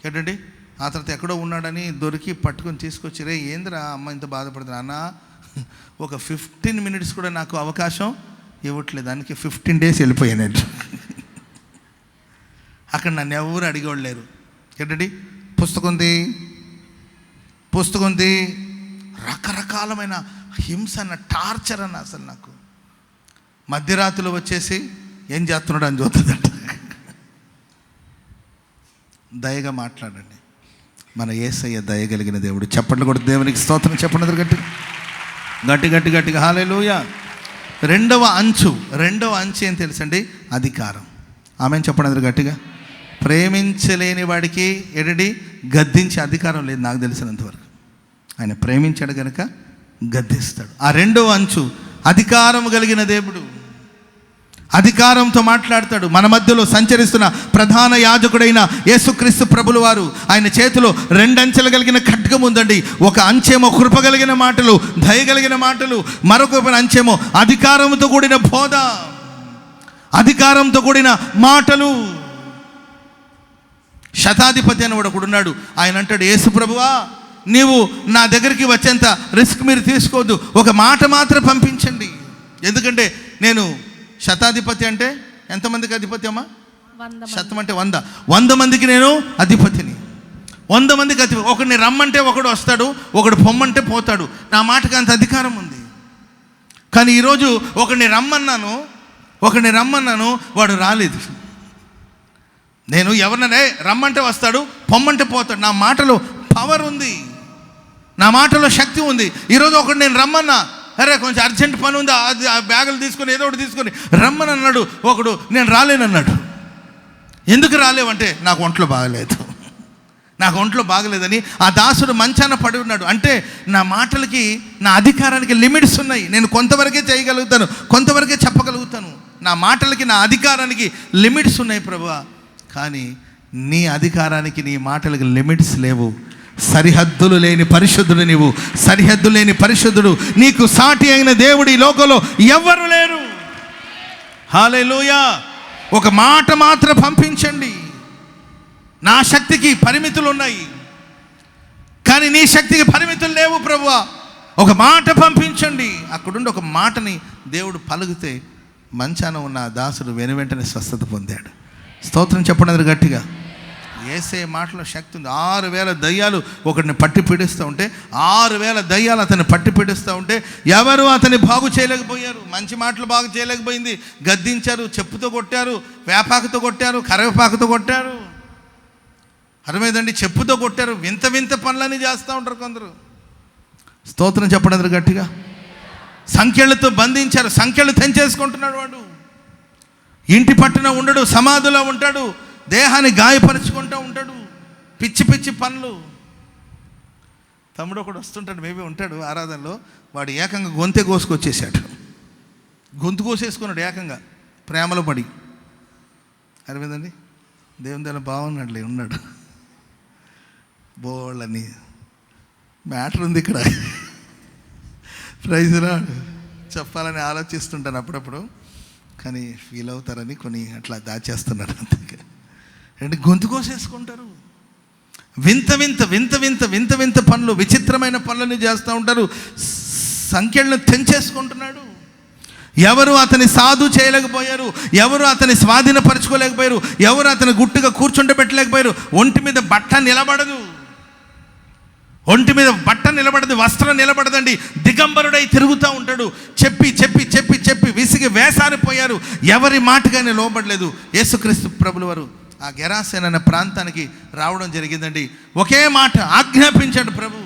ఏంటండి, ఆ తర్వాత ఎక్కడో ఉన్నాడని దొరికి పట్టుకొని తీసుకొచ్చి, రే ఏందిరా అమ్మ ఇంత బాధపడుతుంది అన్న, ఒక 15 minutes కూడా నాకు అవకాశం ఇవ్వట్లేదు, దానికి 15 days వెళ్ళిపోయాను. అక్కడ నన్ను ఎవరు అడిగేవాళ్ళు లేరు. ఏంటండి, పుస్తకం ఉంది, రకరకాలమైన హింస అన్న, టార్చర్ అన్న. అసలు నాకు మధ్యరాత్రిలో వచ్చేసి ఏం చేస్తున్నాడు అని చూస్తుందంట. దయగా మాట్లాడండి. మన యేసయ్య దయగలిగిన దేవుడు. చప్పట్లు కూడా దేవునికి స్తోత్రం చెప్పండి గట్టిగా హల్లెలూయా. రెండవ అంచు ఏం తెలుసండి, అధికారం. ఆమెను చెప్పండి గట్టిగా. ప్రేమించలేని వాడికి ఏంటండి, గద్దించే అధికారం లేదు నాకు తెలిసినంతవరకు. ఆయన ప్రేమించాడు కనుక గద్దిస్తాడు. ఆ రెండవ అంచు అధికారం కలిగిన దేవుడు. అధికారంతో మాట్లాడతాడు. మన మధ్యలో సంచరిస్తున్న ప్రధాన యాజకుడైన యేసుక్రీస్తు ప్రభుల వారు, ఆయన చేతిలో 2 అంచెలు కలిగిన ఖడ్గం ఉందండి. ఒక అంచేమో కృప కలిగిన మాటలు, దయ కలిగిన మాటలు, మరొక అంచేమో అధికారంతో కూడిన బోధ, అధికారంతో కూడిన మాటలు. శతాధిపతి అని ఒకడు ఉన్నాడు. ఆయన అంటాడు, యేసు ప్రభువా, నీవు నా దగ్గరికి వచ్చేంత రిస్క్ మీరు తీసుకోవద్దు, ఒక మాట మాత్రం పంపించండి. ఎందుకంటే నేను శతాధిపతి అంటే ఎంతమందికి అధిపతి అమ్మా? 100 శతం అంటే 100 మందికి నేను అధిపతిని. 100 మందికి అధిపతి. ఒకడిని రమ్మంటే ఒకడు వస్తాడు, ఒకడు పొమ్మంటే పోతాడు. నా మాటకి అంత అధికారం ఉంది. కానీ ఈరోజు ఒకడిని రమ్మన్నాను, వాడు రాలేదు. నేను ఎవరిననే రమ్మంటే వస్తాడు, పొమ్మంటే పోతాడు. నా మాటలో పవర్ ఉంది, నా మాటలో శక్తి ఉంది. ఈరోజు ఒకడు నేను రమ్మన్నా, అరే కొంచెం అర్జెంట్ పని ఉంది, అది ఆ బ్యాగులు తీసుకొని ఏదో ఒకటి తీసుకొని రమ్మని అన్నాడు. ఒకడు నేను రాలేనన్నాడు. ఎందుకు రాలేవంటే నాకు ఒంట్లో బాగలేదని ఆ దాసుడు మంచాన పడి ఉన్నాడు. అంటే నా మాటలకి, నా అధికారానికి లిమిట్స్ ఉన్నాయి. నేను కొంతవరకే చేయగలుగుతాను, కొంతవరకే చెప్పగలుగుతాను. నా మాటలకి, నా అధికారానికి లిమిట్స్ ఉన్నాయి ప్రభువా. కానీ నీ అధికారానికి, నీ మాటలకి లిమిట్స్ లేవు. సరిహద్దులు లేని పరిశుద్ధుడు నీవు. సరిహద్దు లేని పరిశుద్ధుడు, నీకు సాటి అయిన దేవుడు ఈ లోకంలో ఎవ్వరు లేరు. హల్లెలూయా. ఒక మాట మాత్రం పంపించండి. నా శక్తికి పరిమితులు ఉన్నాయి, కానీ నీ శక్తికి పరిమితులు లేవు ప్రభువా. ఒక మాట పంపించండి. అక్కడుండి ఒక మాటని దేవుడు పలుకుతే మంచాన ఉన్న దాసుడు వెనువెంటనే స్వస్థత పొందాడు. స్తోత్రం చెప్పండి గట్టిగా. యేసే మాటలో శక్తి ఉంది. 6000 దయ్యాలు ఒకడిని పట్టి పీడిస్తూ ఉంటే, 6000 దయ్యాలు అతన్ని పట్టి పీడిస్తూ ఉంటే ఎవరు అతన్ని బాగు చేయలేకపోయారు. మంచి మాటలు బాగు చేయలేకపోయింది. గద్దించారు, చెప్పుతో కొట్టారు, వేపాకుతో కొట్టారు, కరివేపాకుతో కొట్టారు. అర్థమైందండి? చెప్పుతో కొట్టారు. వింత వింత పనులని చేస్తూ ఉంటారు కొందరు. స్తోత్రం చెప్పండి గట్టిగా. సంఖ్యలతో బంధించారు, సంఖ్యలు తెంచేసుకుంటున్నాడు వాడు. ఇంటి పట్టున ఉండడు, సమాధిలో ఉంటాడు, దేహాన్ని గాయపరుచుకుంటూ ఉంటాడు. పిచ్చి పనులు. తమ్ముడు ఒకడు వస్తుంటాడు, మేబీ ఉంటాడు ఆరాధనలో. వాడు ఏకంగా గొంతే కోసుకొచ్చేసాడు. గొంతు కోసేసుకున్నాడు ఏకంగా, ప్రేమలో పడి. అర్థమైందండి? దేవుని దగ్గర బాగున్నాడులే, ఉన్నాడు. బోళ్ళని మ్యాటర్ ఉంది ఇక్కడ. ప్రైజ్ రాడు చెప్పాలని ఆలోచిస్తుంటాను అప్పుడప్పుడు, కానీ ఫీల్ అవుతారని కొన్ని అట్లా దాచేస్తున్నాడు. అంతే. రెండు గొంతు కోసేసుకుంటారు. వింత పనులు, విచిత్రమైన పనులను చేస్తూ ఉంటారు. సంఖ్యలను తెంచేసుకుంటున్నాడు. ఎవరు అతని సాధు చేయలేకపోయారు, ఎవరు అతని స్వాధీనపరచుకోలేకపోయారు, ఎవరు అతని గుట్టుగా కూర్చుండబెట్టలేకపోయారు. ఒంటి మీద బట్ట నిలబడదు, వస్త్రం నిలబడదండి. దిగంబరుడై తిరుగుతూ ఉంటాడు. చెప్పి విసిగి వేసారిపోయారు. ఎవరి మాటగానే లోబడలేదు. యేసుక్రీస్తు ప్రభుల వారు ఆ గెరాసేన అనే ప్రాంతానికి రావడం జరిగిందండి. ఒకే మాట ఆజ్ఞాపించాడు ప్రభు.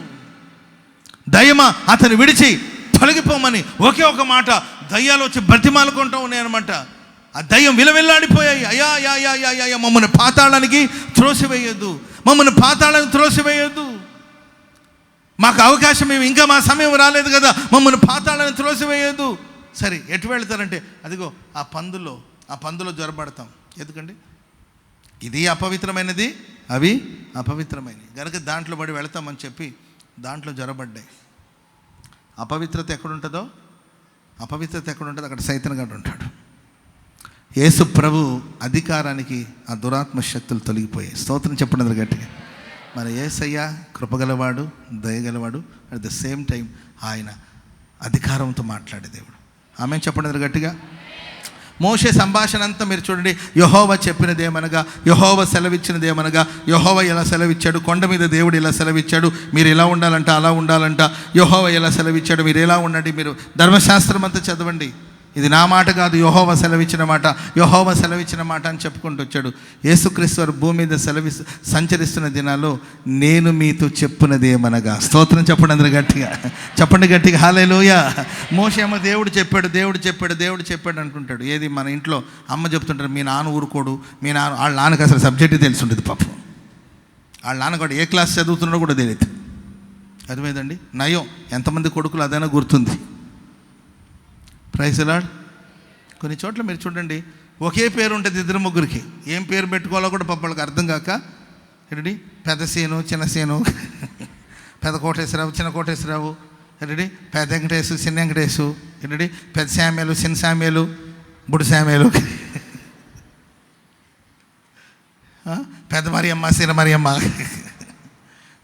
దయ్యమా అతను విడిచి తొలగిపోమని ఒకే ఒక మాట. దయ్యాలు వచ్చి బ్రతిమాలుకుంటూ ఉన్నాయన్నమాట. ఆ దయ్యం విలవిల్లాడిపోయాయి. అయ్యా మమ్మల్ని పాతాళానికి త్రోసివేయొద్దు. మాకు అవకాశం ఇంకా మా సమయం రాలేదు కదా, మమ్మల్ని పాతాళాన్ని త్రోసివేయదు. సరే, ఎటు వెళ్తారంటే అదిగో ఆ పందులో జ్వరపడతాం. ఎందుకండి? ఇది అపవిత్రమైనది, అవి అపవిత్రమైనవి కనుక దాంట్లో పడి వెళతామని చెప్పి దాంట్లో జ్వరపడ్డాయి. అపవిత్రత ఎక్కడుంటుందో అక్కడ సైతాన్ గాడు ఉంటాడు. యేసు ప్రభు అధికారానికి ఆ దురాత్మ శక్తులు తొలగిపోయాయి. స్తోత్రం చెప్పండి గట్టిగా. మన యేసయ్య కృపగలవాడు, దయగలవాడు, అట్ ద సేమ్ టైం ఆయన అధికారంతో మాట్లాడే దేవుడు. ఆమె చెప్పండి గట్టిగా. మోషే సంభాషణ అంతా మీరు చూడండి. యెహోవా చెప్పినది ఏమనగా, యెహోవా సెలవిచ్చినది ఏమనగా, యెహోవా ఎలా సెలవిచ్చాడు, కొండ మీద దేవుడు ఇలా సెలవిచ్చాడు, మీరు ఇలా ఉండాలంట, అలా ఉండాలంట. యెహోవా ఎలా సెలవిచ్చాడు, మీరు ఎలా ఉండండి. మీరు ధర్మశాస్త్రం అంతా చదవండి. ఇది నా మాట కాదు, యెహోవా సెలవిచ్చిన మాట అని చెప్పుకుంటూ వచ్చాడు. యేసుక్రీస్తు వారు భూమి మీద సంచరిస్తున్న దినాల్లో నేను మీతో చెప్పున్నది ఏమనగా, స్తోత్రం చెప్పండి అందరూ గట్టిగా, చెప్పండి గట్టిగా హల్లెలూయా. మోషే అమ్మ దేవుడు చెప్పాడు అంటుంటాడు. ఏది మన ఇంట్లో అమ్మ చెప్తుంటారు, మీ నాన్న ఊరుకోడు, వాళ్ళ నాన్నకి అసలు సబ్జెక్టు తెలిసి ఉంటుంది పాపం. వాళ్ళ నాన్న కూడా ఏ క్లాస్ చదువుతున్నాడో కూడా తెలియదు. అర్థమైందండి? నయం ఎంతమంది కొడుకులు అదైనా గుర్తుంది. Praise lord. కొన్ని చోట్ల మీరు చూడండి, ఒకే పేరు ఉంటుంది ఇద్దరు ముగ్గురికి. ఏం పేరు పెట్టుకోవాలో కూడా పాపళ్ళకి అర్థం కాక ఏంటండి, పెద్ద సేను చిన్న సేను, పెద్ద కోటేశ్వరరావు చిన్న కోటేశ్వరరావు, ఏంటండి పెద్ద వెంకటేశు చిన్న వెంకటేశు, ఏంటండి పెద్ద శామ్యాలు చిన్న శామ్యాలు, బుడి శామ్యాలు, పెద్ద మరియమ్మ చిన్న మరియమ్మ,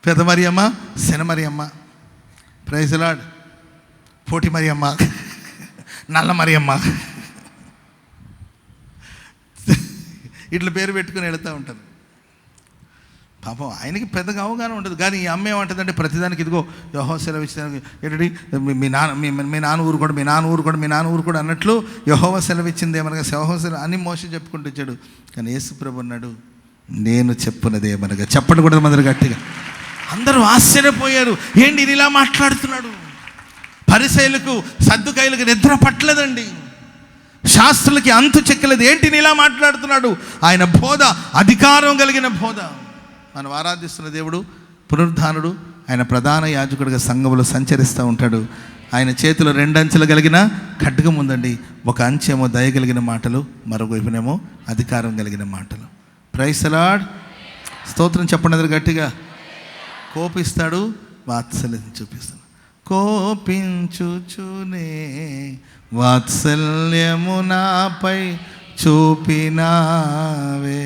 పెద్ద మరియమ్మ చిన్న మరియమ్మ. Praise lord. పోటీ మరియమ్మ, నల్ల మరియమ్మ, ఇట్లా పేరు పెట్టుకుని వెళుతూ ఉంటారు. పాపం ఆయనకి పెద్దగా అవగాహన ఉంటుంది. కానీ ఈ అమ్మ ఏమంటుందంటే ప్రతిదానికి ఇదిగో యెహోవా సెలవిచ్చిన ఏంటండి, మీ నాన్న ఊరు కూడా అన్నట్లు యెహోవా సెలవిచ్చింది ఏమనగా, యెహోవా అని మోషే చెప్పుకుంటూ వచ్చాడు. కానీ యేసు ప్రభు అన్నాడు, నేను చెప్పున్నది ఏమనగా. చెప్పండి కూడా మందరు గట్టిగా. అందరూ ఆశ్చర్యపోయారు, ఏంటి ఇది ఇలా మాట్లాడుతున్నాడు. పరిసయ్యులకు సద్దుకాయులకు నిద్ర పట్టలేదండి, శాస్త్రులకి అంతు చెక్కలేదు. ఏంటిని ఇలా మాట్లాడుతున్నాడు. ఆయన బోధ అధికారం కలిగిన బోధ. మనం ఆరాధిస్తున్న దేవుడు పునరుద్ధానుడు. ఆయన ప్రధాన యాజకుడిగా సంఘములో సంచరిస్తూ ఉంటాడు. ఆయన చేతిలో 2 అంచెలు కలిగిన ఖడ్గం ఉందండి. ఒక అంచెమో దయ కలిగిన మాటలు, మరొక వైపునేమో అధికారం కలిగిన మాటలు. Praise the lord. స్తోత్రం చెప్పండి గట్టిగా. కోపిస్తాడు, వాత్సల్యం చూపిస్తాడు. కోపించుచునే వాత్సల్యము నాపై చూపినావే.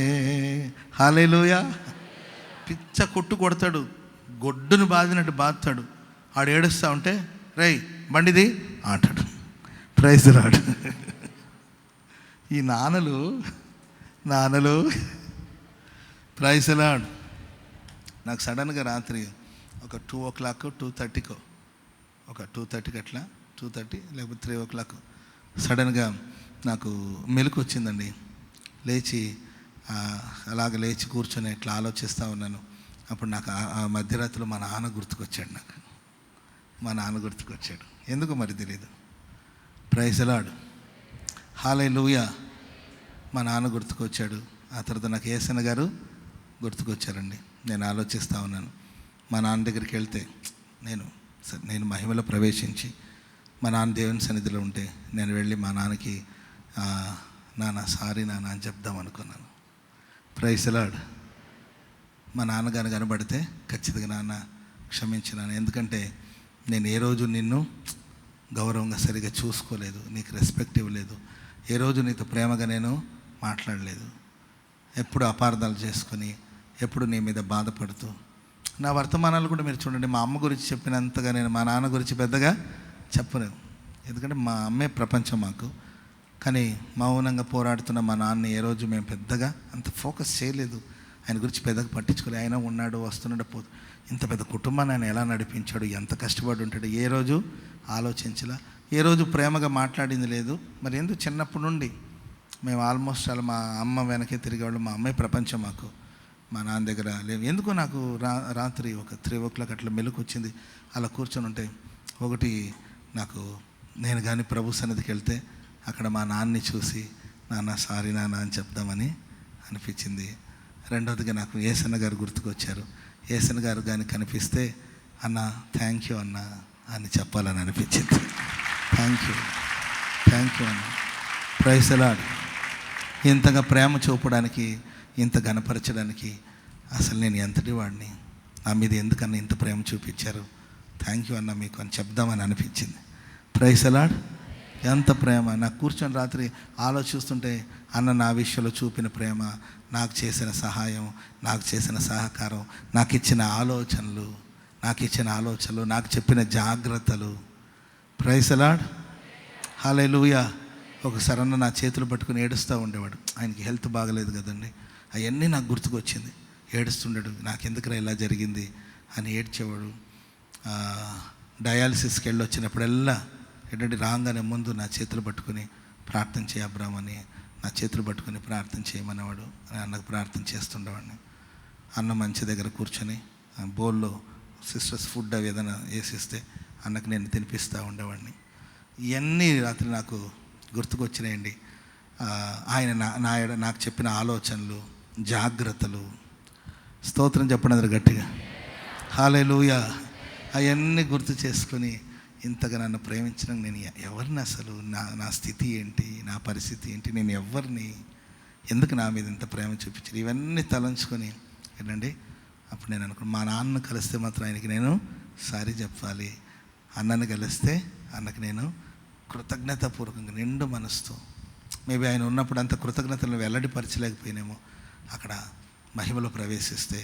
హల్లెలూయా. పిచ్చ కొడతాడు, గొడ్డును బాదినట్టు బాదుతాడు. ఆడు ఏడుస్తూ ఉంటే రేయ్ బండిది అంటాడు. Praise the lord. ఈ నాన్నలు ప్రైజ్ ది లార్డ్. నాకు సడన్గా రాత్రి ఒక 2 o'clock 2:30 ఒక 2:30 అట్లా 2:30 లేకపోతే 3 o'clock సడన్గా నాకు మెలకు వచ్చిందండి. లేచి అలాగ లేచి కూర్చొని ఇట్లా ఆలోచిస్తూ ఉన్నాను. అప్పుడు నాకు ఆ మధ్యరాత్రిలో మా నాన్న గుర్తుకొచ్చాడు. ఎందుకు మరి తెలియదు. Praise the lord. హల్లెలూయా. మా నాన్న గుర్తుకొచ్చాడు. ఆ తర్వాత నాకు యేసన్న గారు గుర్తుకొచ్చారండి. నేను ఆలోచిస్తూ ఉన్నాను. మా నాన్న దగ్గరికి వెళ్తే నేను మహిమలో ప్రవేశించి మా నాన్న దేవుని సన్నిధిలో ఉంటే నేను వెళ్ళి మా నాన్నకి నాన్న సారీ నాన్న అని చెప్దాం అనుకున్నాను. Praise the lord. మా నాన్నగారు కనబడితే ఖచ్చితంగా నాన్న క్షమించినాను. ఎందుకంటే నేను ఏ రోజు నిన్ను గౌరవంగా సరిగా చూసుకోలేదు, నీకు రెస్పెక్ట్ ఇవ్వలేదు, ఏ రోజు నీతో ప్రేమగా నేను మాట్లాడలేదు. ఎప్పుడు అపార్థాలు చేసుకొని, ఎప్పుడు నీ మీద బాధపడుతూ. నా వర్తమానాలు కూడా మీరు చూడండి. మా అమ్మ గురించి చెప్పినంతగా నేను మా నాన్న గురించి పెద్దగా చెప్పను. ఎందుకంటే మా అమ్మే ప్రపంచం మాకు. కానీ మౌనంగా పోరాడుతున్న మా నాన్నని ఏ రోజు మేము పెద్దగా అంత ఫోకస్ చేయలేదు. ఆయన గురించి పెద్దగా పట్టించుకోలేదు. ఆయన ఉన్నాడు, వస్తున్నాడు, పోదు. ఇంత పెద్ద కుటుంబాన్ని ఆయన ఎలా నడిపించాడు, ఎంత కష్టపడి ఉంటాడు, ఏ రోజు ఆలోచించలా. ఏ రోజు ప్రేమగా మాట్లాడింది లేదు. మరి ఎందుకు చిన్నప్పటి నుండి మేము ఆల్మోస్ట్ అలా మా అమ్మ వెనకే తిరిగేవాళ్ళు. మా అమ్మాయి ప్రపంచం మాకు. మా నాన్న దగ్గర లేవు. ఎందుకు నాకు రాత్రి ఒక 3 o'clock అట్లా మెలకు వచ్చింది. అలా కూర్చొని ఉంటే ఒకటి నాకు నేను కానీ ప్రభు సన్నిధికి వెళ్తే అక్కడ మా నాన్నని చూసి నాన్న సారీ నాన్న అని చెప్దామని అనిపించింది. రెండవదిగా నాకు యేసన్న గారు గుర్తుకొచ్చారు. యేసన్న గారు కానీ కనిపిస్తే అన్న థ్యాంక్ యూ అన్న అని చెప్పాలని అనిపించింది. థ్యాంక్ యూ అన్న. Praise the lord. ఇంతగా ప్రేమ చూపడానికి, ఇంత ఘనపరచడానికి అసలు నేను ఎంతటి వాడిని, నా మీద ఎందుకన్నా ఇంత ప్రేమ చూపించారు, థ్యాంక్ యూ అన్న మీకు అని చెప్దామని అనిపించింది. Praise the lord. ఎంత ప్రేమ. నాకు కూర్చొని రాత్రి ఆలోచిస్తుంటే అన్న నా విషయంలో చూపిన ప్రేమ, నాకు చేసిన సహాయం, నాకు చేసిన సహకారం, నాకు ఇచ్చిన ఆలోచనలు, నాకు చెప్పిన జాగ్రత్తలు. Praise the lord. హల్లెలూయా. ఒకసారి అన్న నా చేతులు పట్టుకుని ఏడుస్తూ ఉండేవాడు. ఆయనకి హెల్త్ బాగలేదు కదండి. అవన్నీ నాకు గుర్తుకొచ్చింది. ఏడుస్తుండడు, నాకెందుకురా ఇలా జరిగింది అని ఏడ్చేవాడు. డయాలసిస్కి వెళ్ళి వచ్చినప్పుడల్లా ఏంటంటే రాగానే ముందు నా చేతులు పట్టుకుని ప్రార్థన చేయ అబ్రామ్ అని నా చేతులు పట్టుకుని ప్రార్థన చేయమనేవాడు. అన్నకు ప్రార్థన చేస్తుండేవాడిని. అన్న మంచి దగ్గర కూర్చొని బౌల్లో సిస్టర్స్ ఫుడ్ అవి ఏదైనా వేసిస్తే అన్నకు నేను తినిపిస్తూ ఉండేవాడిని. ఇవన్నీ రాత్రి నాకు గుర్తుకొచ్చినాయండి. ఆయన నాకు చెప్పిన ఆలోచనలు, జాగ్రత్తలు. స్తోత్రం చెప్పండి గట్టిగా. హల్లెలూయా. అవన్నీ గుర్తు చేసుకొని ఇంతగా నన్ను ప్రేమించడం, నేను ఎవరిని, అసలు నా స్థితి ఏంటి, నా పరిస్థితి ఏంటి, నేను ఎవరిని, ఎందుకు నా మీద ఇంత ప్రేమ చూపించారు, ఇవన్నీ తలంచుకొని ఏంటండి అప్పుడు నేను అనుకున్నాను, మా నాన్నను కలిస్తే మాత్రం ఆయనకి నేను సారీ చెప్పాలి, అన్నని కలిస్తే అన్నకి నేను కృతజ్ఞతాపూర్వకంగా నిండు మనసుతో, మేబీ ఆయన ఉన్నప్పుడు అంత కృతజ్ఞతలను వెల్లడిపరచలేకపోయినేమో, అక్కడ మహిమలో ప్రవేశిస్తే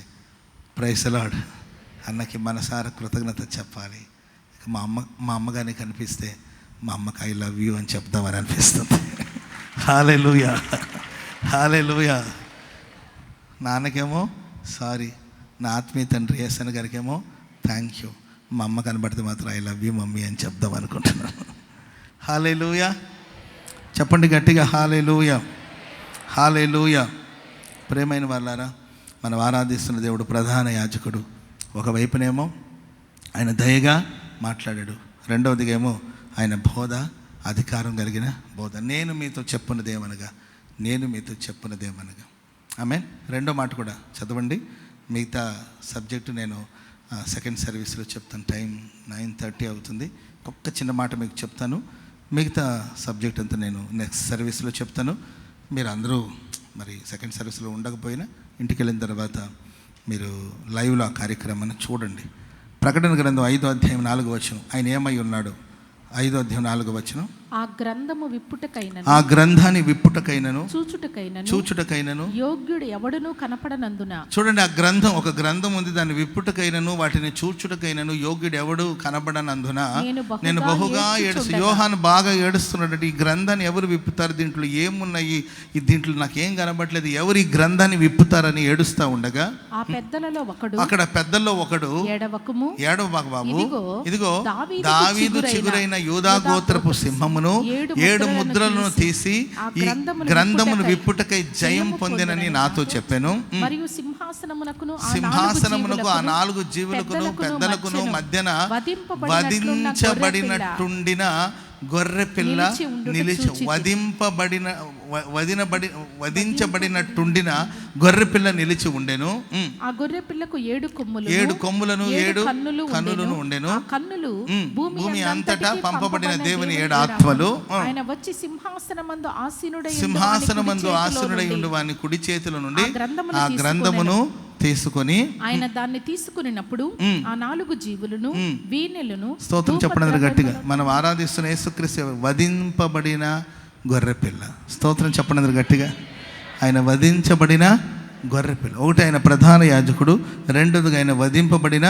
ప్రైజ్ ది లార్డ్ అన్నకి మనసారా కృతజ్ఞత చెప్పాలి. ఇక మా అమ్మగారిని కనిపిస్తే మా అమ్మకి ఐ లవ్ యూ అని చెప్దామని అనిపిస్తుంది. హల్లెలూయా. హల్లెలూయా. నాన్నకేమో సారీ, నా ఆత్మీయ తండ్రి ఎస్ఎన్ గారికేమో థ్యాంక్ యూ, మా అమ్మ కనబడితే మాత్రం ఐ లవ్ యూ మమ్మీ అని చెప్దాం అనుకుంటున్నాను. హల్లెలూయా. చెప్పండి గట్టిగా హల్లెలూయా. హల్లెలూయా. ప్రేమైన వాళ్ళారా, మనం ఆరాధిస్తున్న దేవుడు ప్రధాన యాజకుడు. ఒకవైపునేమో ఆయన దయగా మాట్లాడాడు, రెండవదిగా ఏమో ఆయన బోధ అధికారం కలిగిన బోధ. నేను మీతో చెప్పున్నదేమనగా ఆమేన్. రెండో మాట కూడా చదవండి. మిగతా సబ్జెక్టు నేను సెకండ్ సర్వీస్లో చెప్తాను. టైం 9:30 అవుతుంది. ఒక్క చిన్న మాట మీకు చెప్తాను, మిగతా సబ్జెక్ట్ అంతా నేను నెక్స్ట్ సర్వీస్లో చెప్తాను. మీరు అందరూ మరి సెకండ్ సర్వీస్లో ఉండకపోయినా ఇంటికి వెళ్ళిన తర్వాత మీరు లైవ్లో ఆ కార్యక్రమాన్ని చూడండి. ప్రకటన గ్రంథం 5వ అధ్యాయం 4వ వచనం, ఆయన ఏమై ఉన్నాడు? 5వ అధ్యాయం 4వ వచనం, ఆ గ్రంథాన్ని విప్పుటకైనను చూచుటకైనను యోగ్యుడు ఎవడును కనపడనందున. చూడండి, ఆ గ్రంథం, ఒక గ్రంథం ఉంది, దాన్ని విప్పుటకైనను వాటిని చూచుటకైనను యోగ్యుడు ఎవడు కనపడనందున నేను బహుగా యోహాను బాగా ఏడుస్తున్నాడు. ఈ గ్రంథాన్ని ఎవరు విప్పుతారు, దీంట్లో ఏమున్నాయి, దీంట్లో నాకేం కనబడలేదు, ఎవరు ఈ గ్రంథాన్ని విప్పుతారని ఏడుస్తూ ఉండగా అక్కడ పెద్దల్లో ఒకడు ఏడవకు బాబు, ఇదిగో దావీదు చిగురైన యూదా గోత్రపు సింహమును 7 ముద్రలను తీసి ఈ గ్రంథమును విప్పుటకై జయం పొందినని నాతో చెప్పాను. మరియు సింహాసనమునకు ఆ 4 జీవులకును పెద్దలకును మధ్యన వధించబడినట్టుండిన గొర్రె పిల్ల నిలిచి వధించబడినట్టుండిన గొర్రె పిల్ల నిలిచి ఉండెను. ఆ గొర్రె పిల్లకు 7 కొమ్ములను 7 కన్నులను ఉండెను. భూమి అంతటా పంపబడిన దేవుని 7 ఆత్మలు. ఆయన వచ్చి సింహాసనమందు ఆసీనుడై ఉండు వాని కుడి చేతుల నుండి ఆ గ్రంథమును తీసుకొని ఆయన దాన్ని తీసుకున్నప్పుడు ఆ 4 జీవులను వీణెలను. స్తోత్రం చెప్పండి గట్టిగా. మనం ఆరాధిస్తున్న యేసుక్రీస్తు వధింపబడిన గొర్రెపిల్ల. స్తోత్రం చెప్పండి గట్టిగా. ఆయన వధించబడిన గొర్రెపిల్ల. ఒకటి ఆయన ప్రధాన యాజకుడు, రెండోదిగా ఆయన వధింపబడిన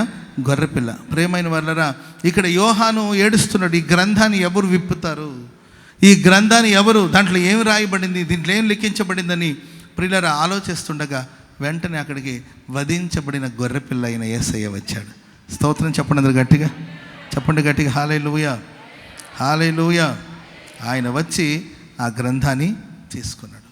గొర్రెపిల్ల. ప్రేమైన వాళ్ళరా, ఇక్కడ యోహాను ఏడుస్తున్నాడు, ఈ గ్రంథాన్ని ఎవరు విప్పుతారు, ఈ గ్రంథాన్ని ఎవరు, దాంట్లో ఏమి రాయబడింది, దీంట్లో ఏం లిఖించబడిందని ప్రియులారా ఆలోచిస్తుండగా వెంటనే అక్కడికి వధించబడిన గొర్రెపిల్ల అయిన యేసయ్య వచ్చాడు. స్తోత్రం చెప్పండి గట్టిగా. చెప్పండి గట్టిగా హల్లెలూయా. హల్లెలూయా. ఆయన వచ్చి ఆ గ్రంథాన్ని తీసుకున్నాడు.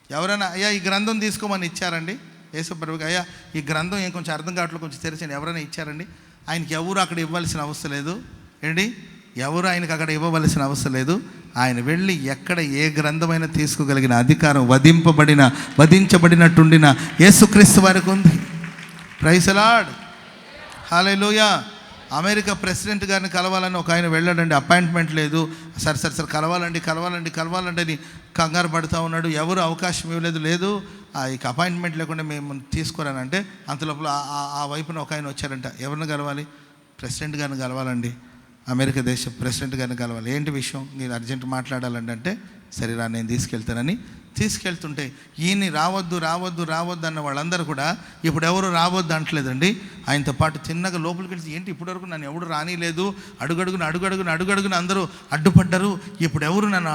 ఎవరైనా అయ్యా ఈ గ్రంథం తీసుకోమని ఇచ్చారండి యేసుప్రభుకి? అయ్యా ఈ గ్రంథం ఏం కొంచెం అర్థం కావట్లేదు, కొంచెం తెరిచండి. ఎవరైనా ఇచ్చారండి? ఆయనకి ఎవరు అక్కడ ఇవ్వాల్సిన అవసరం లేదు. ఏంటి, ఎవరు ఆయనకు అక్కడ ఇవ్వవలసిన అవసరం లేదు. ఆయన వెళ్ళి ఎక్కడ ఏ గ్రంథమైనా తీసుకోగలిగిన అధికారం వధించబడినట్టుండిన యేసుక్రీస్తు వారికి ఉంది. Praise the lord. Hallelujah. America president గారిని కలవాలని ఒక ఆయన వెళ్ళాడండి, అపాయింట్మెంట్ లేదు. సరే కలవాలండి అని కంగారు పడుతూ ఉన్నాడు. ఎవరు అవకాశం ఇవ్వలేదు, లేదు ఇక అపాయింట్మెంట్ లేకుండా మేము తీసుకోరానంటే అంతలోపల ఆ వైపున ఒక ఆయన వచ్చారంట. ఎవరిని కలవాలి? ప్రెసిడెంట్ గారిని కలవాలండి, అమెరికా దేశ ప్రెసిడెంట్ గారిని కలవాలి. ఏంటి విషయం? నేను అర్జెంట్ మాట్లాడాలండి అంటే, సరేరా నేను తీసుకెళ్తానని తీసుకెళ్తుంటే ఈయన్ని రావద్దు అన్న వాళ్ళందరూ కూడా ఇప్పుడు ఎవరు రావద్దు అంటలేదండి. ఆయనతో పాటు చిన్నగా లోపలికి వెళ్తే, ఏంటి ఇప్పటివరకు నన్ను ఎవడు రానిలేదు, అడుగడుగున అందరూ అడ్డుపడ్డారు, ఇప్పుడు ఎవరు నన్ను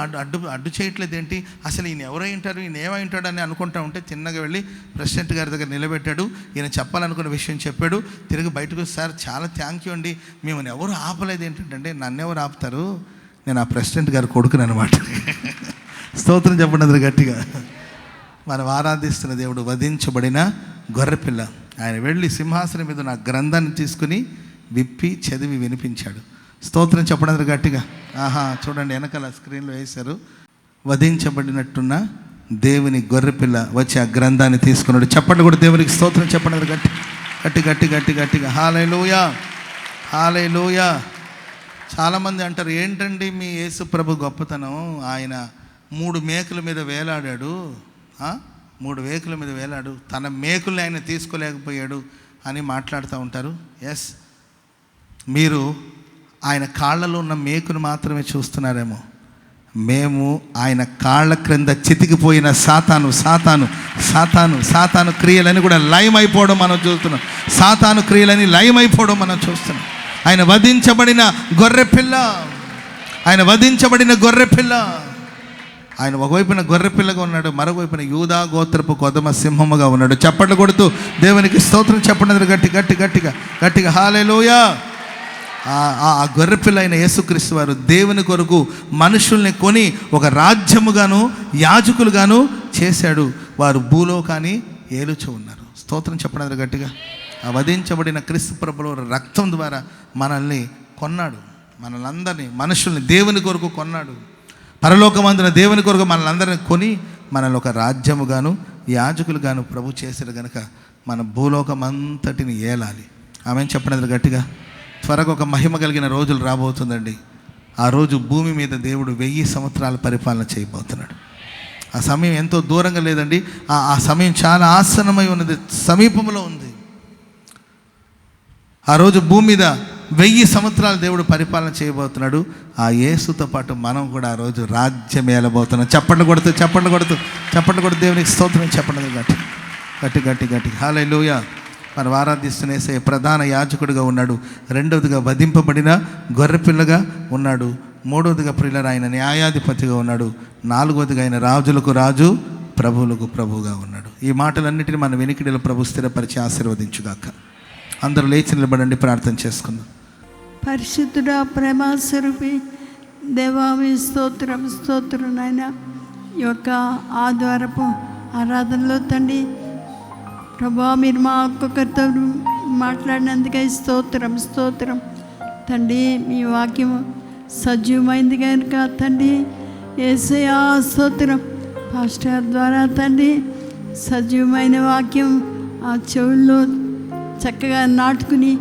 అడ్డు చేయట్లేదు ఏంటి, అసలు ఈయన ఎవరై ఉంటారు, ఈయన ఏమై ఉంటాడు అని అనుకుంటా ఉంటే చిన్నగా వెళ్ళి ప్రెసిడెంట్ గారి దగ్గర నిలబెట్టాడు. ఈయన చెప్పాలనుకున్న విషయం చెప్పాడు. తిరిగి బయటకు, సార్ చాలా థ్యాంక్ యూ అండి, మిమ్మల్ని ఎవరు ఆపలేదు ఏంటంటే, నన్ను ఎవరు ఆపుతారు, నేను ఆ ప్రెసిడెంట్ గారు కొడుకుని అనమాట. స్తోత్రం చెప్పండి అందరూ గట్టిగా. మనం ఆరాధిస్తున్న దేవుడు వధించబడిన గొర్రెపిల్ల. ఆయన వెళ్ళి సింహాసనం మీద నా గ్రంథాన్ని తీసుకుని విప్పి చదివి వినిపించాడు. స్తోత్రం చెప్పండి అందరూ గట్టిగా. చూడండి వెనకాల స్క్రీన్లో వేశారు. వధించబడినట్టున్న దేవుని గొర్రెపిల్ల వచ్చి ఆ గ్రంథాన్ని తీసుకున్నాడు. చెప్పండి కూడా దేవునికి స్తోత్రం చెప్పండి అందరూ గట్టిగా. హల్లెలూయా. చాలామంది అంటారు, ఏంటండి మీ యేసు ప్రభు గొప్పతనం, ఆయన 3 మేకుల మీద వేలాడాడు, 3 మేకుల మీద వేలాడు, తన మేకుల్ని ఆయన తీసుకోలేకపోయాడు అని మాట్లాడుతూ ఉంటారు. ఎస్, మీరు ఆయన కాళ్ళలో ఉన్న మేకును మాత్రమే చూస్తున్నారేమో. మేము ఆయన కాళ్ళ క్రింద చితికిపోయిన సాతాను క్రియలని కూడా లయం అయిపోవడం మనం చూస్తున్నాం. సాతాను క్రియలని లయం అయిపోవడం మనం చూస్తున్నాం. ఆయన వధించబడిన గొర్రెపిల్ల, ఆయన ఒకవైపున గొర్రెపిల్లగా ఉన్నాడు, మరోవైపున యూదా గోత్రపు కొదమ సింహముగా ఉన్నాడు. చప్పట్లు కొడుతూ దేవునికి స్తోత్రం చెప్పండి గట్టిగా. హల్లెలూయా. ఆ గొర్రెపిల్ల అయిన యేసుక్రీస్తు వారు దేవుని కొరకు మనుషుల్ని కొని ఒక రాజ్యముగాను యాజకులుగాను చేశాడు. వారు భూలోకాన్ని ఏలుచూ ఉన్నారు. స్తోత్రం చెప్పండి గట్టిగా. ఆ వధించబడిన క్రీస్తు ప్రభువు రక్తం ద్వారా మనల్ని కొన్నాడు, మనల్ని మనుషుల్ని దేవుని కొరకు కొన్నాడు. పరలోకమందున దేవుని కొరకు మనల్ని అందరినీ కొని మనల్ని ఒక రాజ్యముగాను యాజకులుగాను ప్రభు చేశాడు గనుక మన భూలోకం అంతటిని ఏలాలి. ఆమెను చెప్పండి గట్టిగా. త్వరగా ఒక మహిమ కలిగిన రోజులు రాబోతుందండి. ఆ రోజు భూమి మీద దేవుడు 1000 సంవత్సరాల పరిపాలన చేయబోతున్నాడు. ఆ సమయం ఎంతో దూరంగా లేదండి, ఆ సమయం చాలా ఆసన్నమై ఉన్నది, సమీపంలో ఉంది. ఆ రోజు భూమి మీద 1000 సంవత్సరాలు దేవుడు పరిపాలన చేయబోతున్నాడు. ఆ యేసుతో పాటు మనం కూడా ఆ రోజు రాజ్యం ఏలబోతున్నాం. చప్పట్లు కొడుతూ దేవునికి స్తోత్రం చెప్పండి గట్టి. హల్లెలూయా. మనం ఆరాధిస్తున్న యేసయ్య ప్రధాన యాజకుడిగా ఉన్నాడు. రెండవదిగా వధింపబడిన గొర్రెపిల్లగా ఉన్నాడు. మూడవదిగా ప్రియులారా ఆయన న్యాయాధిపతిగా ఉన్నాడు. నాలుగవదిగా ఆయన రాజులకు రాజు, ప్రభువులకు ప్రభువుగా ఉన్నాడు. ఈ మాటలన్నిటిని మన వెనుకడిలో ప్రభు స్థిరపరిచి ఆశీర్వదించుగాక. అందరూ లేచి నిలబడండి, ప్రార్థన చేసుకుందాం. పరిశుద్ధుడా, ప్రేమస్వరూపి దేవా, మీ స్తోత్రం నాయన. ఈ యొక్క ఆదివారపు ఆరాధనలో తండ్రి ప్రభా, మీరు మా ఒక్కొక్కరితో మాట్లాడినందుకై స్తోత్రం తండ్రి. మీ వాక్యం సజీవమైంది కనుక తండ్రి యేసయ్యా స్తోత్రం. పాస్టర్ ద్వారా తండ్రి సజీవమైన వాక్యం ఆ చెవుల్లో చక్కగా నాటుకుని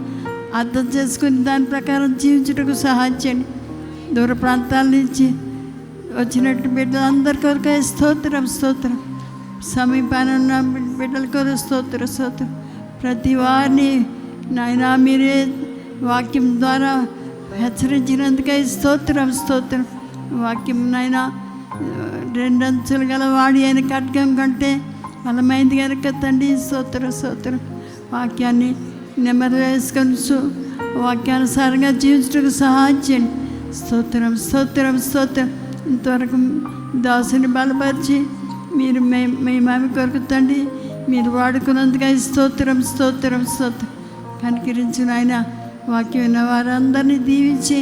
అర్థం చేసుకుని దాని ప్రకారం జీవించుటకు సహాయం చేయండి. దూర ప్రాంతాల నుంచి వచ్చినట్టు బిడ్డలందరి కొరకు స్తోత్రం. సమీపాన ఉన్న బిడ్డల కొరకు స్తోత్రం. ప్రతి వారిని నాయన మీరే వాక్యం ద్వారా హెచ్చరించినందుకై స్తోత్రం. వాక్యం నాయన 2 అంచులు గల వాడి అయిన ఖడ్గం కంటే బలమైంది కనుక తండ్రి స్తోత్రం. వాక్యాన్ని నెమ్మది వేసుకొని వాక్యానుసారంగా జీవించడానికి సహాయం చేయండి. స్తోత్రం. ఇంతవరకు దాసుని బలపరిచి మీరు మేము కొరకు తండ్రి మీరు వాడుకున్నందుకై స్తోత్రం. కనికరించిన ఆయన వాక్యం విన్న వారందరినీ దీవించి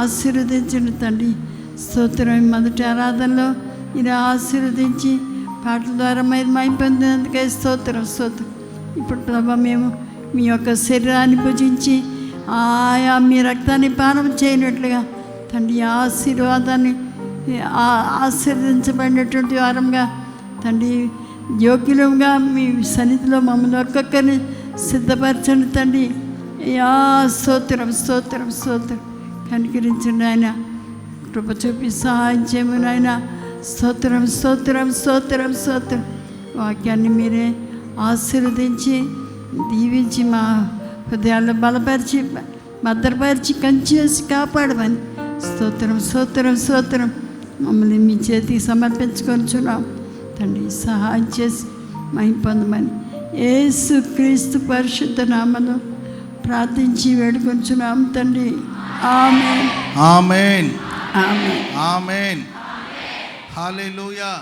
ఆశీర్వదించండి తండ్రి. స్తోత్రం. మొదటి ఆరాధనలో మీరు ఆశీర్వదించి పాటల ద్వారా మహిమ పొందినందుకై స్తోత్రం. ఇప్పుడు ప్రభా, మేము మీ యొక్క శరీరాన్ని భుజించి ఆయా మీ రక్తాన్ని పానం చేయనట్లుగా తండ్రి ఆశీర్వాదాన్ని ఆశీర్వదించబడినటువంటి వారంగా తండ్రి యోగ్యులంగా మీ సన్నిధిలో మమ్మల్ని ఒక్కొక్కరిని సిద్ధపరచండి తండ్రి. అయ్యా స్తోత్రం స్తోత్రం స్తోత్రం. కనికరించండి ఆయన, కృప చూపి సహాయం చేయమని ఆయన. స్తోత్రం స్తోత్రం స్తోత్రం స్తోత్రం. వాక్యాన్ని మీరే ఆశీర్వదించి దీవించి మా హృదయాల్లో బలపరిచి భద్రపరిచి కంచేసి కాపాడమని. స్తోత్రం స్తోత్రం స్తోత్రం. మమ్మల్ని మీ చేతికి సమర్పించుకొనిచున్నాం తండ్రి. సహాయం చేసి మహిమ పొందమని యేసు క్రీస్తు పరిశుద్ధ నామములో ప్రార్థించి వేడుకొంచున్నాం తండ్రి. ఆమేన్ ఆమేన్ ఆమేన్. ఆమేన్. హల్లెలూయా.